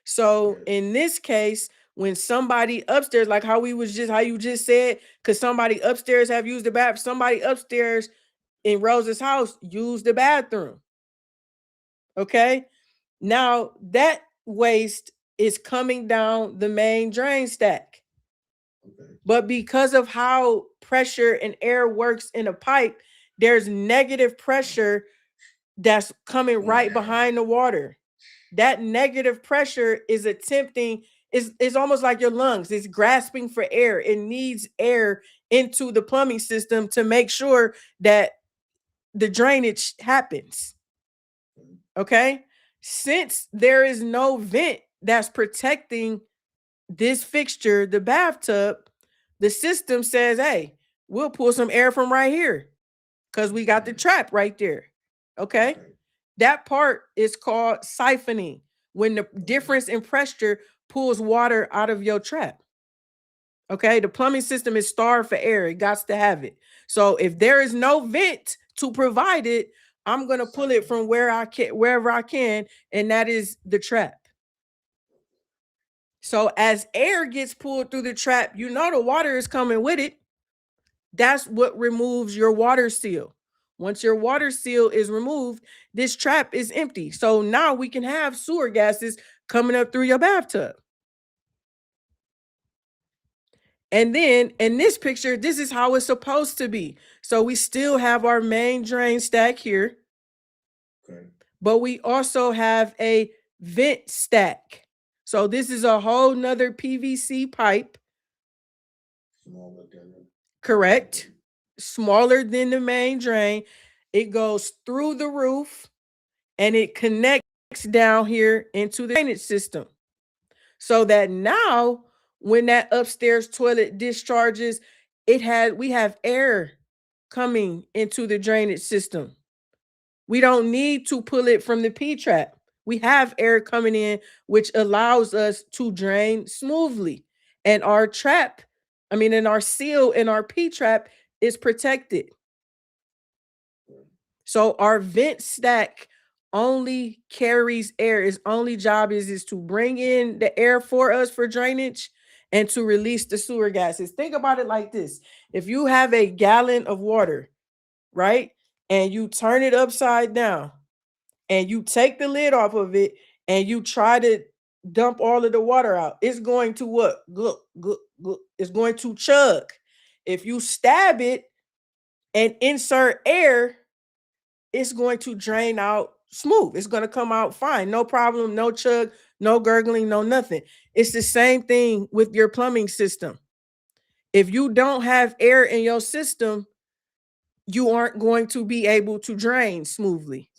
So in this case, when somebody upstairs, like how you just said, because somebody upstairs have used the bathroom, somebody upstairs in Rose's house used the bathroom. Okay. Now that waste is coming down the main drain stack. Okay. But because of how pressure and air works in a pipe, there's negative pressure that's coming right behind the water. That negative pressure is it's almost like your lungs. It's grasping for air. It needs air into the plumbing system to make sure that the drainage happens. Okay? Since there is no vent that's protecting this fixture, the bathtub, the system says, hey, we'll pull some air from right here because we got the trap right there. Okay? That part is called siphoning, when the difference in pressure pulls water out of your trap. Okay? The plumbing system is starved for air. It got to have it. So if there is no vent to provide it, I'm going to pull it from wherever I can, and that is the trap. So as air gets pulled through the trap, you know the water is coming with it. That's what removes your water seal. Once your water seal is removed, this trap is empty. So now we can have sewer gases coming up through your bathtub. And then in this picture, this is how it's supposed to be. So we still have our main drain stack here, Okay. but we also have a vent stack. So this is a whole nother PVC pipe. Smaller than it. Correct. Smaller than the main drain. It goes through the roof and it connects down here into the drainage system. So that now when that upstairs toilet discharges, we have air coming into the drainage system. We don't need to pull it from the P-trap. We have air coming in, which allows us to drain smoothly. And our seal in our P-trap is protected. So our vent stack only carries air. Its only job is to bring in the air for us for drainage and to release the sewer gases. Think about it like this. If you have a gallon of water, right, and you turn it upside down and you take the lid off of it and you try to dump all of the water out, it's going to what? It's going to chug. If you stab it and insert air, it's going to drain out smooth. It's going to come out fine. No problem, no chug, no gurgling, no nothing. It's the same thing with your plumbing system. If you don't have air in your system, you aren't going to be able to drain smoothly.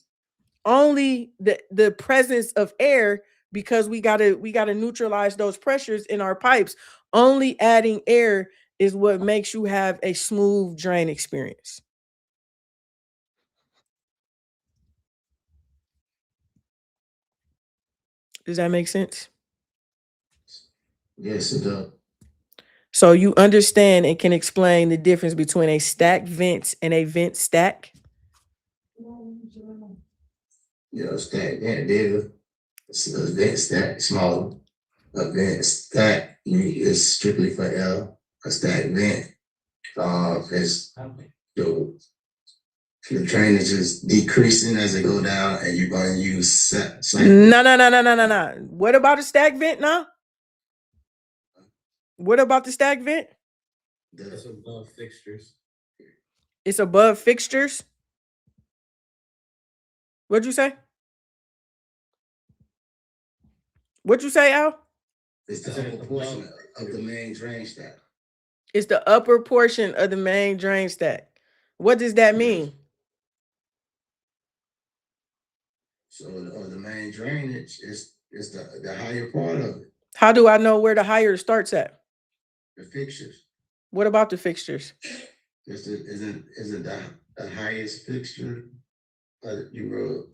Only the presence of air because we gotta neutralize those pressures in our pipes. Only adding air is what makes you have a smooth drain experience. Does that make sense? Yes, it does. So you understand and can explain the difference between a stack vent and a vent stack? Yeah, stack vent bigger, a vent stack smaller. A vent stack is strictly for air. A stack vent, is the drainage is decreasing as it go down, and you're going to use No. What about a stack vent now? What about the stack vent? It's above fixtures. It's above fixtures. What'd you say? What'd you say, Al? It's the upper portion of the main drain stack. It's the upper portion of the main drain stack. What does that mean? So the main drainage is the higher part of it, How do I know where the higher starts at? the fixtures. What about the fixtures? Isn't the highest fixture? You wrote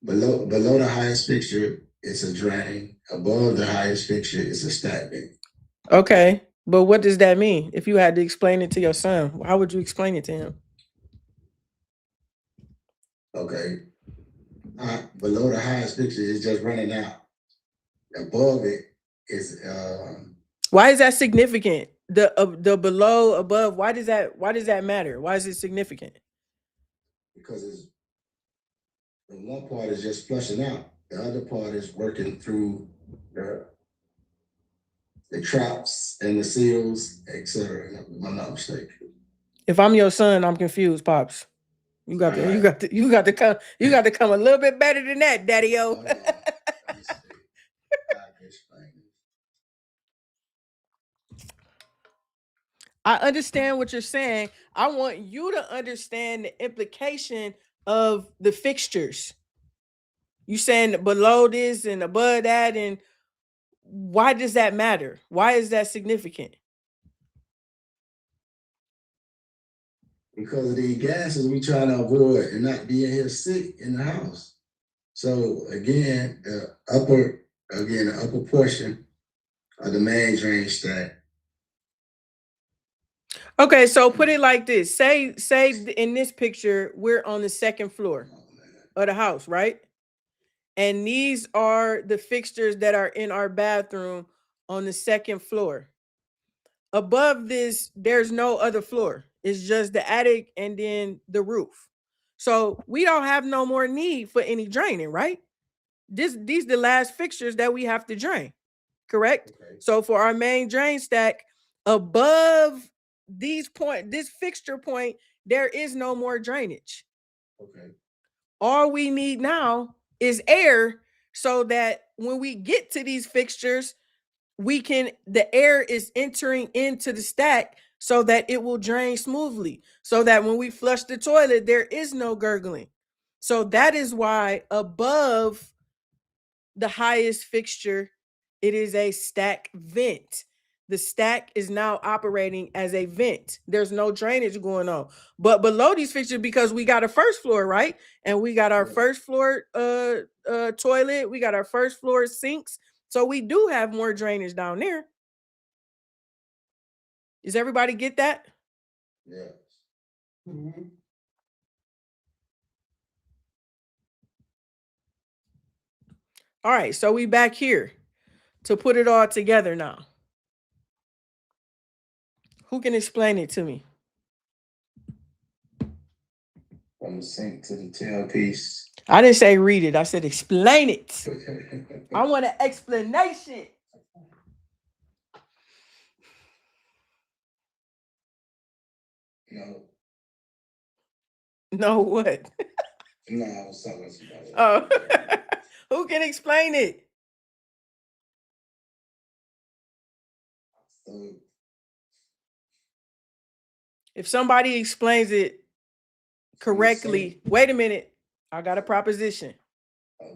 below the highest fixture is a drain. Above the highest fixture is a stack vent. Okay, but what does that mean? If you had to explain it to your son, how would you explain it to him? Okay. Below the highest fixture is just running out. Above it is Why is that significant? The below, above, why does that matter? Why is it significant? because it's the one part is just flushing out. The other part is working through the traps and the seals, etc. If I'm not mistaken. If I'm your son, I'm confused, Pops. You got to come a little bit better than that, Daddy-o. Hold on. Let me see. I can explain it. I understand what you're saying. I want you to understand the implication of the fixtures. You saying below this and above that, and why does that matter? Why is that significant? Because of the gases we trying to avoid and not being here sick in the house. So again, the upper portion of the main drain stack. Okay, so put it like this. Say in this picture, we're on the second floor of the house, right? And these are the fixtures that are in our bathroom on the second floor. Above this, there's no other floor. It's just the attic and then the roof. So we don't have no more need for any draining, right? These the last fixtures that we have to drain, correct? Okay. So for our main drain stack, above this fixture point, there is no more drainage. Okay. All we need now is air so that when we get to these fixtures, the air is entering into the stack so that it will drain smoothly, so that when we flush the toilet, there is no gurgling. So that is why above the highest fixture, it is a stack vent. The stack is now operating as a vent. There's no drainage going on. But below these fixtures, because we got a first floor, right? And we got our first floor toilet, we got our first floor sinks. So we do have more drainage down there. Does everybody get that? Yeah. All right, so we back here to put it all together now. Who can explain it to me? From the sink to the tailpiece. I didn't say read it. I said explain it. I want an explanation. No, No, what? no, I was talking about it. Oh, who can explain it? If somebody explains it correctly, wait a minute. I got a proposition. Okay.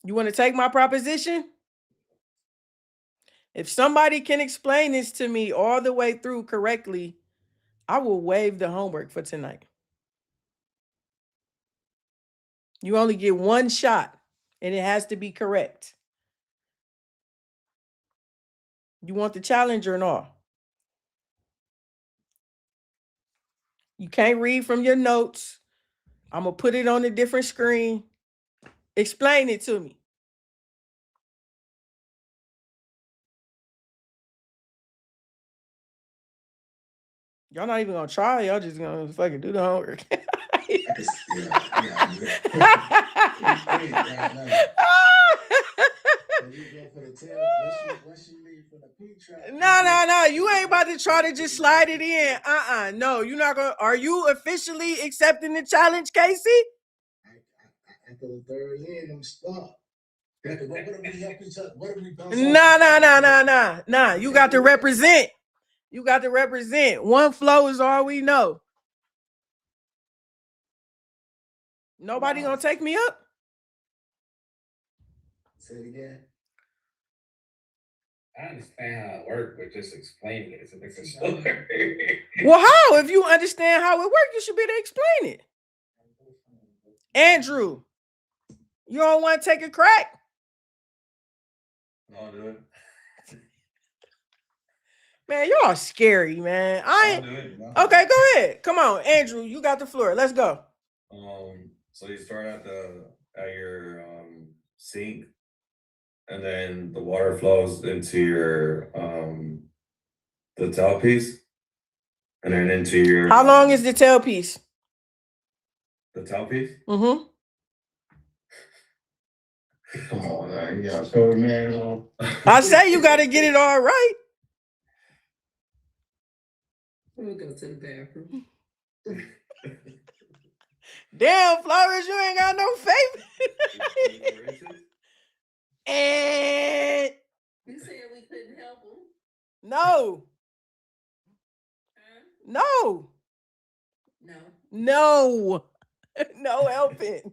You want to take my proposition? If somebody can explain this to me all the way through correctly, I will waive the homework for tonight. You only get one shot, and it has to be correct. You want the challenge or not? You can't read from your notes. I'm going to put it on a different screen. Explain it to me. Y'all not even going to try. Y'all just going to fucking do the homework. No. You ain't about to try to just slide it in. No, you're not going to. Are you officially accepting the challenge, Casey? After the third in, I'm stuck. What if we help each other? What if we bounce off? Nah. You got to represent. You got to represent. One flow is all we know. Nobody gonna take me up? Say it again. I understand how it works, but just explaining it is a different story. Well, how? If you understand how it works, you should be able to explain it. Andrew, you don't want to take a crack? I'll do it. Man, y'all scary, man. I'll do it. Okay, go ahead. Come on, Andrew, you got the floor. Let's go. So you start at your sink, and then the water flows into your the tailpiece, and then into your. How long is the tailpiece? the tailpiece? Mm-hmm. Come on, man. You got code, man. I say you got to get it all right. We'll go to the bathroom. Damn, Flores, you ain't got no faith. And You said we couldn't help him. no, No. no helping.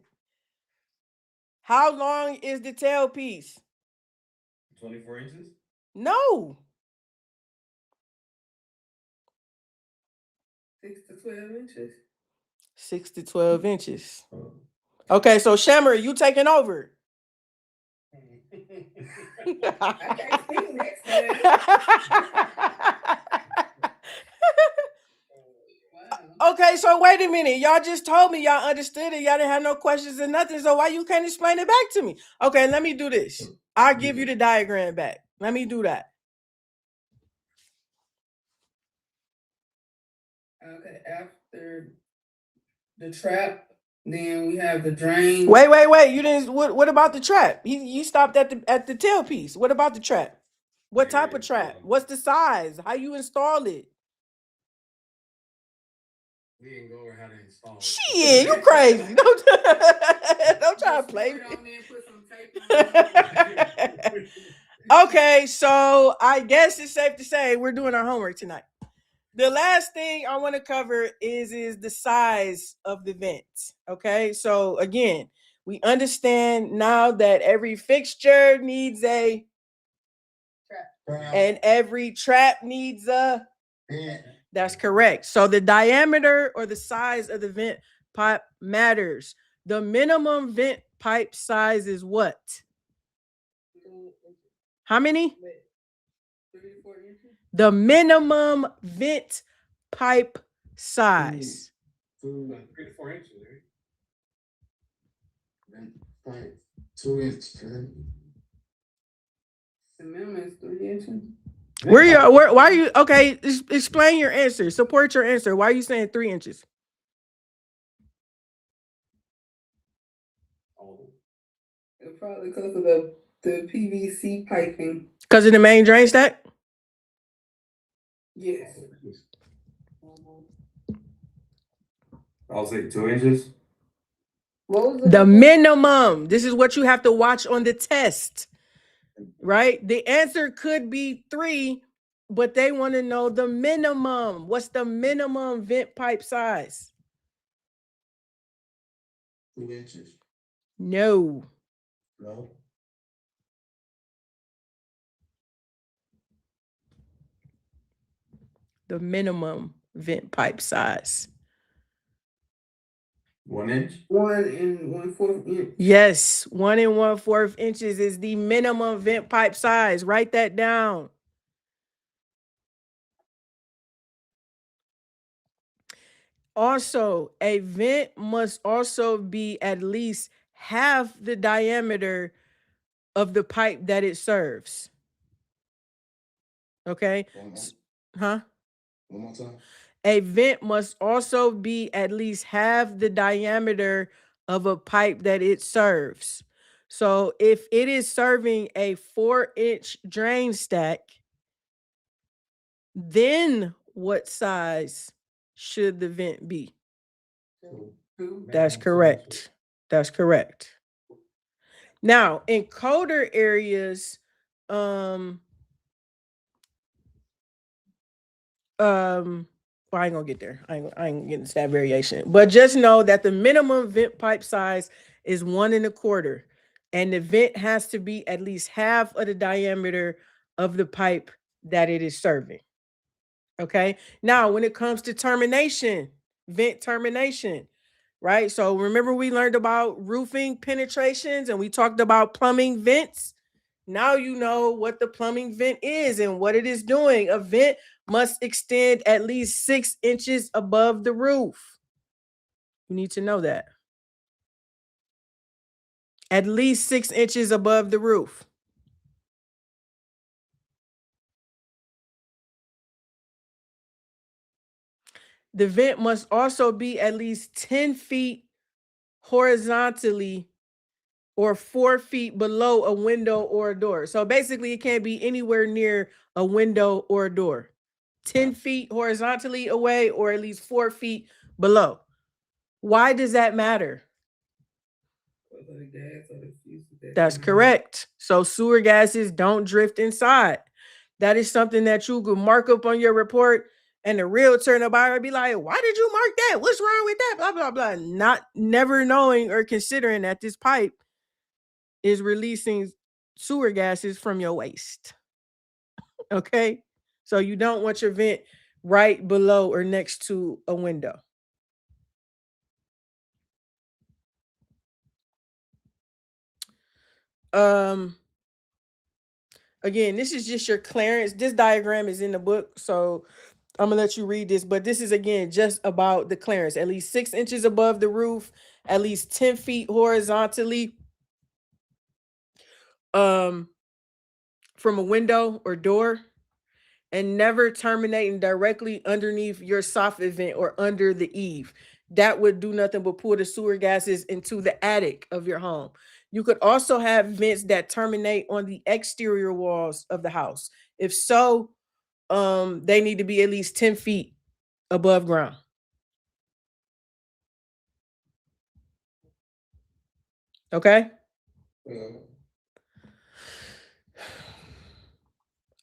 How long is the tailpiece? 24 inches? No. 6 to 12 inches. 6 to 12 inches. Okay, so Shammer, you taking over. I can't speak next time. Wow. Okay, so wait a minute. Y'all just told me y'all understood it. Y'all didn't have no questions or nothing. So why you can't explain it back to me? Okay, let me do this. I'll give you the diagram back. Let me do that. Okay, after the trap, then we have the drain. Wait. You didn't. What about the trap? You stopped at the tailpiece. What about the trap? What type of trap? What's the size? How you install it? We didn't go over how to install it. Shit, you crazy. Don't try to play me. Put it on there and put some tape on it. Okay, so I guess it's safe to say we're doing our homework tonight. The last thing I want to cover is the size of the vent. Okay, so again, we understand now that every fixture needs a trap, and every trap needs a. That's correct. So the diameter or the size of the vent pipe matters. The minimum vent pipe size is what? How many? 3 to 4 inches. The minimum vent pipe size. 3 to 4 inches. Right? 2 inches. The minimum is 3 inches. Why are you okay? Explain your answer. Support your answer. Why are you saying 3 inches? Probably because of the PVC piping. Because of the main drain stack? Yes. I'll say 2 inches. What was The minimum. This is what you have to watch on the test. Right? The answer could be 3, but they want to know the minimum. What's the minimum vent pipe size? 2 inches. No. No. The minimum vent pipe size. 1 inch? 1 1/4 inch. Yes, 1 1/4 inches is the minimum vent pipe size. Write that down. Also, a vent must also be at least half the diameter of the pipe that it serves. Okay? Huh? One more time. A vent must also be at least half the diameter of a pipe that it serves. So if it is serving a 4-inch drain stack, then what size should the vent be? 2. That's correct. That's correct. Now, in colder areas, well, I ain't gonna get there. I ain't getting to that variation. But just know that the minimum vent pipe size is 1 1/4, and the vent has to be at least half of the diameter of the pipe that it is serving. Okay. Now, when it comes to termination, vent termination, right? So remember we learned about roofing penetrations and we talked about plumbing vents. Now you know what the plumbing vent is and what it is doing. A vent must extend at least 6 inches above the roof. You need to know that. At least 6 inches above the roof. The vent must also be at least 10 feet horizontally or 4 feet below a window or a door. So basically, it can't be anywhere near a window or a door. 10 feet horizontally away or at least 4 feet below. Why does that matter? That's correct. So sewer gases don't drift inside. That is something that you could mark up on your report, and the realtor and the buyer be like, why did you mark that? What's wrong with that? Blah, blah, blah. Not never knowing or considering that this pipe is releasing sewer gases from your waste. Okay? So you don't want your vent right below or next to a window. Again, this is just your clearance. This diagram is in the book, so I'm gonna let you read this, but this is again just about the clearance. At least 6 inches above the roof, at least 10 feet horizontally from a window or door, and never terminating directly underneath your soffit vent or under the eave. That would do nothing but pull the sewer gases into the attic of your home. You could also have vents that terminate on the exterior walls of the house. If so, they need to be at least 10 feet above ground. Okay?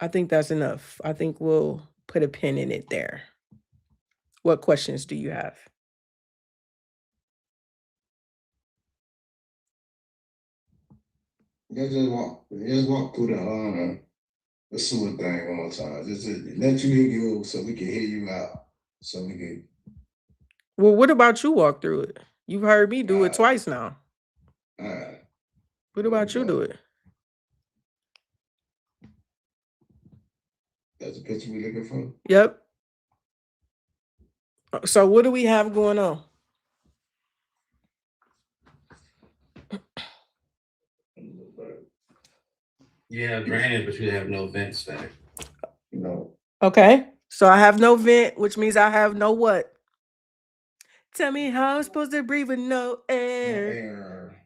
I think that's enough. I think we'll put a pin in it there. What questions do you have? Just walk through the sewer thing one more time. Just to let you hear you so we can hear you out. So we can. Well, what about you walk through it? You've heard me do it twice now. What about you do it? That's the picture we looking for. Yep. So what do we have going on? You have drainage, but you have no vent stack. No. Okay. So I have no vent, which means I have no what? Tell me how I'm supposed to breathe with no air.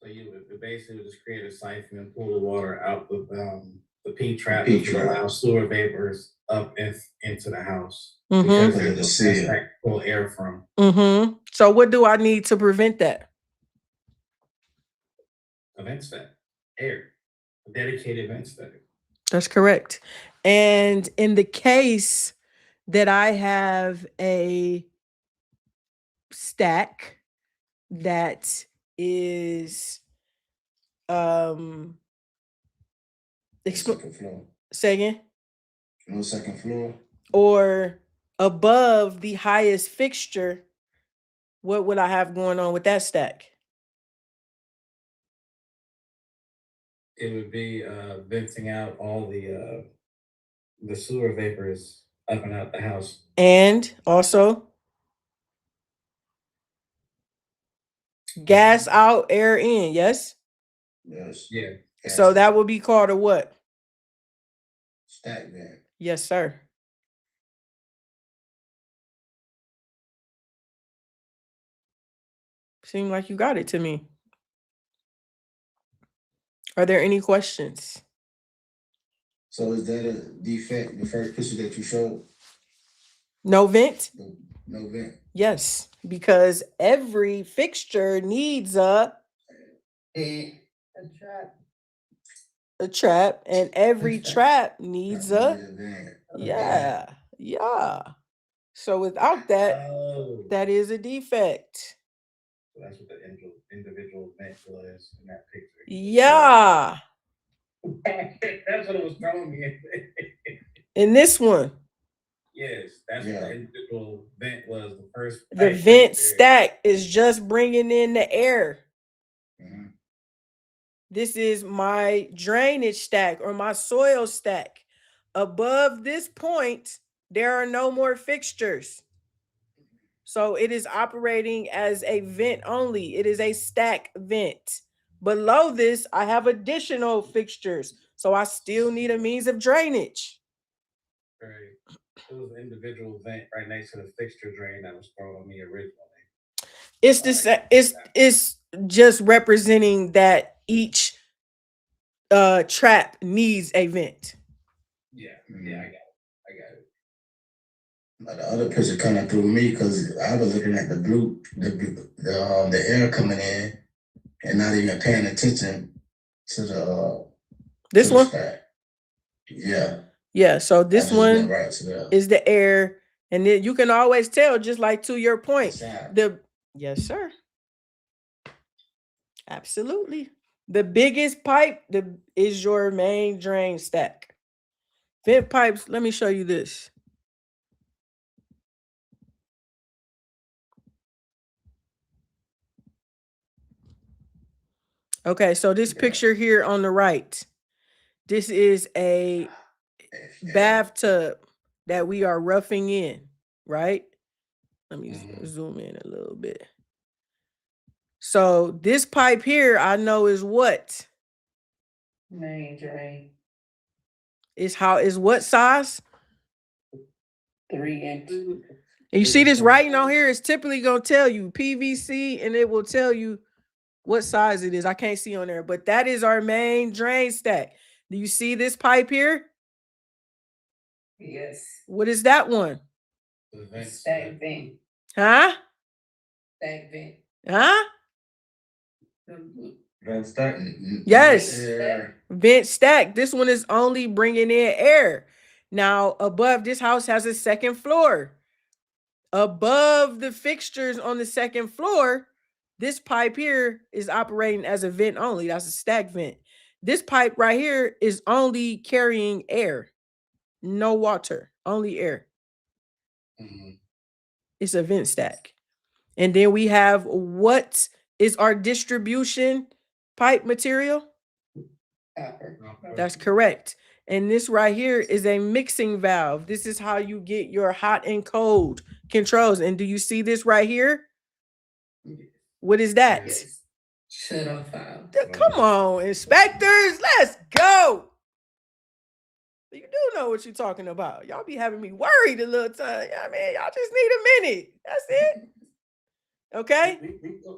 So you would basically just create a siphon and pull the water out of the P trap, P which trap. allow sewer vapors up into the house. Mhm. Because Under there's the no seal. vent stack to pull air from. Mm-hmm. So what do I need to prevent that? A vent stack, air, a dedicated vent stack. That's correct. And in the case that I have a stack that is Second floor. say again? No second floor. or above the highest fixture, what would I have going on with that stack? It would be venting out all the sewer vapors up and out the house. And also gas out, air in, yes? Yes. Yeah. So that would be called a what? Stack vent. Yes, sir. Seem like you got it to me. Are there any questions? So is that a defect, the first picture that you showed? No vent? No vent? Yes, because every fixture needs And a trap, and every trap needs a vent. yeah. So without that, Oh, that is a defect. so that's what the individual vent was in that picture. Yeah. That's what it was throwing me. In this one, Yes, that's what Yeah. the individual vent was. The first. the pipe vent right there. stack is just bringing in the air. Mhm. This is my drainage stack or my soil stack. Above this point, there are no more fixtures. So it is operating as a vent only. It is a stack vent. Below this, I have additional fixtures. So I still need a means of drainage. Right. It was an individual vent right next to the fixture drain that was thrown on me originally. It's the it's just representing that each trap needs a vent. Yeah, Mhm. yeah, I got it. I got it. But the other picture kind of threw me because I was looking at the air coming in and not even paying attention to the This to the one? stack. Yeah. Yeah, so I this just went one right to the is the air, and then you can always tell, just like to your point, side. yes, sir. Absolutely. The biggest pipe is your main drain stack. Vent pipes, let me show you this. Okay, so this Yeah. picture here on the right, this is a Yeah. bathtub that we are roughing in, right? Let me Mhm. zoom in a little bit. So this pipe here, I know is what? main drain, Is what size? 3 inch. And you see this writing on here, it's typically gonna tell you PVC, and it will tell you what size it is. I can't see on there, but that is our main drain stack. Do you see this pipe here? Yes. What is that one? The vent Stack vent, Huh? stack vent. Huh? Vent stack. Yes. Air. Vent stack. This one is only bringing in air. Now, above this house has a second floor. Above the fixtures on the second floor, this pipe here is operating as a vent only. That's a stack vent. This pipe right here is only carrying air, no water, only air. Mhm. It's a vent stack. And then we have what is our distribution pipe material? Copper. That's correct. And this right here is a mixing valve. This is how you get your hot and cold controls. And do you see this right here? What is that? Yes. Shut off valve. Come on, inspectors, let's go. You do know what you're talking about. Y'all be having me worried a little time. I mean, y'all just need a minute. That's it. Okay.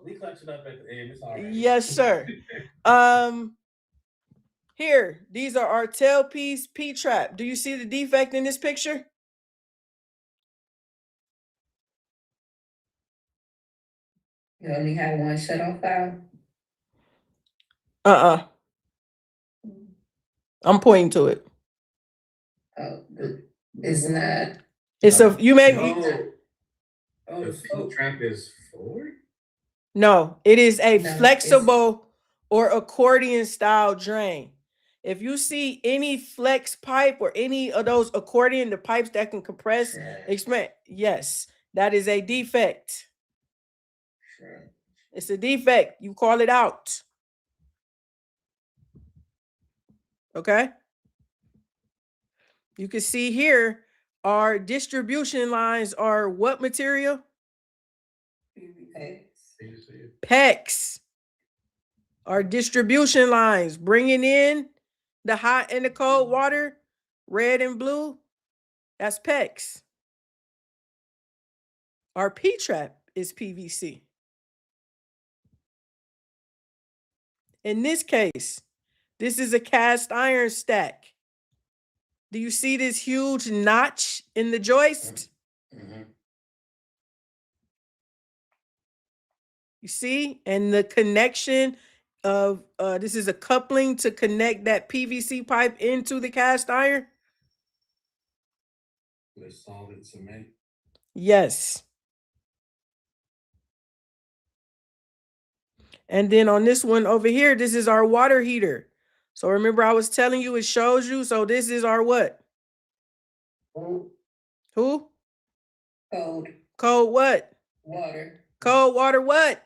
We clutch it up at the end. It's all right. Yes, sir. Here, these are our tailpiece P-trap. Do you see the defect in this picture? You only have one shut off valve? I'm pointing to it. Oh, it's not. It's a you may The feed trap is forward? no, it is a No, it's- flexible or accordion style drain. If you see any flex pipe or any of those accordion, the pipes that can compress, expand, yes, that is a defect. It's a defect. You call it out. Okay. You can see here our distribution lines are what material? PEX. Our distribution lines bringing in the hot and the cold water, red and blue, that's PEX. Our P-trap is PVC. In this case, this is a cast iron stack. Do you see this huge notch in the joist? You see? And the connection of, this is a coupling to connect that PVC pipe into the cast iron? With solid cement. Yes. And then on this one over here, this is our water heater. So remember I was telling you, it shows you. So this is our what? Who? Cold Cold what? water, Cold water what?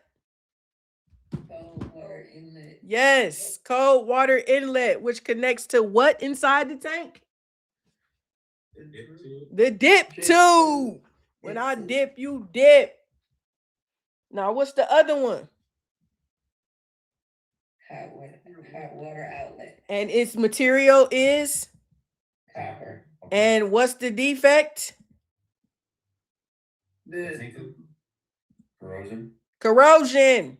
cold water inlet. Yes, cold water inlet, which connects to what inside the tank? The dip tube. When I dip, you dip. Now, what's the other one? Hot water outlet, And its material is? copper. And what's the defect? The Corrosion. Corrosion.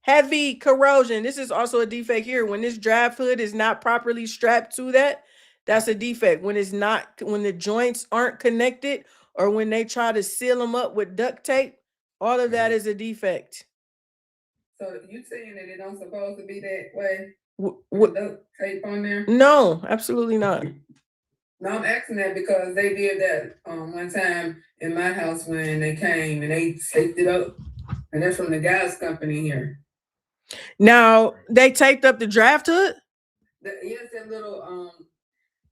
Heavy corrosion. This is also a defect here. When this draft hood is not properly strapped to that, that's a defect. When it's not, when the joints aren't connected, or when they try to seal them up with duct tape, all of that is a defect. so you saying that it don't supposed to be that way? Wh- With wh- duct tape on there? No, absolutely not. No, I'm asking that because they did that one time in my house when they came and they taped it up. And that's from the gas company here. Now, they taped up the draft hood? Yes, that little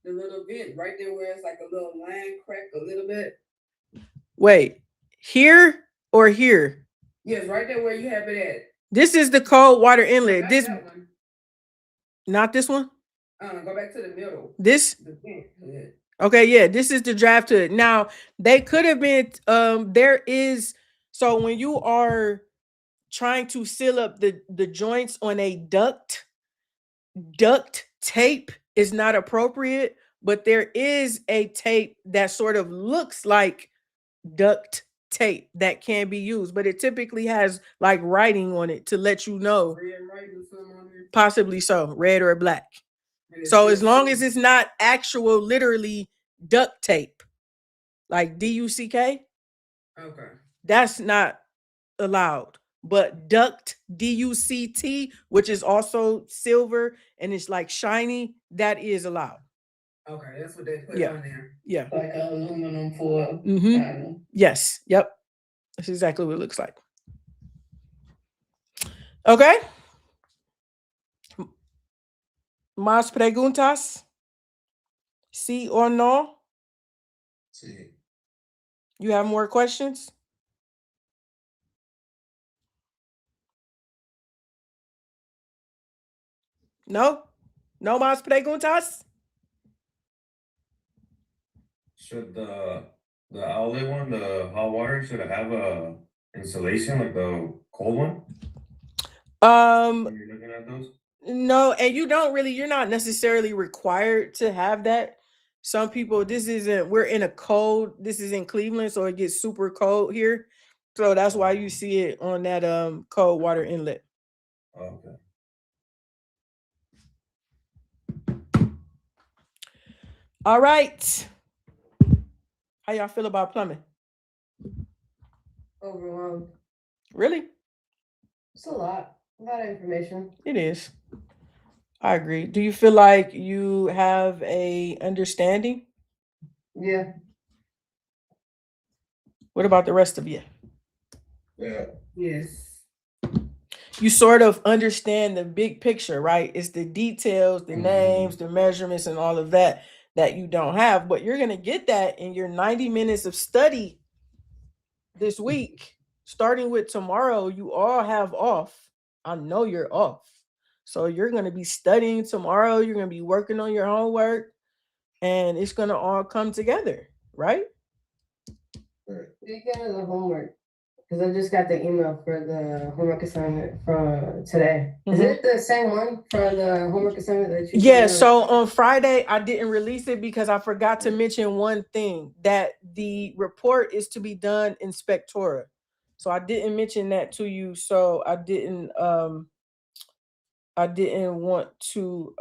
the little bit right there where it's like a little line cracked a little bit. Wait, here or here? Yes, right there where you have it at. This is the cold water inlet. Not This, that one. not this one? Go back to the middle. This? The vent hood. Okay, yeah, this is the draft hood. Now, they could have been, there is, so when you are trying to seal up the joints on a duct tape is not appropriate, but there is a tape that sort of looks like duct tape that can be used, but it typically has like writing on it to let you know, Red, right, or something on there. possibly so, red or black. And it's So still as long as sealed. it's not actual, literally duct tape, like DUCK, Okay. that's not allowed. But duct, DUCT, which is also silver and it's like shiny, that is allowed. Okay, that's what they put Yeah. on there. Yeah. Like aluminum foil. Mm-hmm. panel. Yes. Yep. That's exactly what it looks like. Okay. Más preguntas? Sí or no? See, You have more questions? No? No más preguntas? Should the outlet one, the hot water, should it have a insulation like the cold one? When you're looking at those? No, and you don't really, you're not necessarily required to have that. Some people, this isn't, we're in a cold, this is in Cleveland, so it gets super cold here. So that's why you see it on that cold water inlet. Okay. All right. How y'all feel about plumbing? Overwhelmed. Really? It's a lot of information. It is. I agree. Do you feel like you have a understanding? Yeah. What about the rest of you? yeah, Yes. you sort of understand the big picture, right? It's the details, the Mhm. names, the measurements, and all of that that you don't have. But you're gonna get that in your 90 minutes of study this week. Starting with tomorrow, you all have off. I know you're off. So you're gonna be studying tomorrow, you're gonna be working on your homework, and it's gonna all come together, right? Speaking of the homework, because I just got the email for the homework assignment from today. Is it the same one for the homework assignment that you? Yeah, sent so out? on Friday, I didn't release it because I forgot to mention one thing, that the report is to be done in Spectora. So I didn't mention that to you. So I didn't want to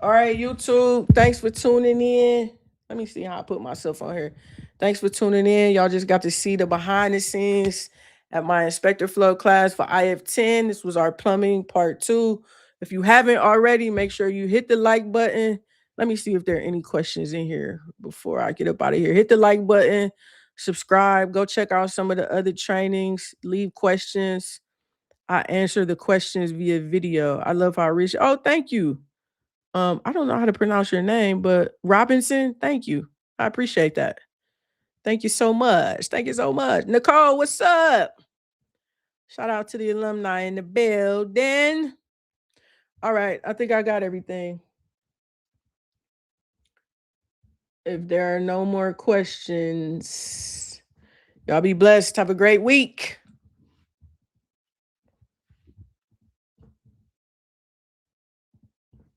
All right, YouTube. Thanks for tuning in. Let me see how I put myself on here. Thanks for tuning in. Y'all just got to see the behind the scenes at my inspector flow class for IF10. This was our plumbing part 2. If you haven't already, make sure you hit the like button. Let me see if there are any questions in here before I get up out of here. Hit the like button, subscribe, go check out some of the other trainings, leave questions. I answer the questions via video. I love how rich. Oh, thank you. I don't know how to pronounce your name, but Robinson, thank you. I appreciate that. Thank you so much. Thank you so much. Nicole, what's up? Shout out to the alumni in the building. All right, I think I got everything. If there are no more questions, y'all be blessed. Have a great week.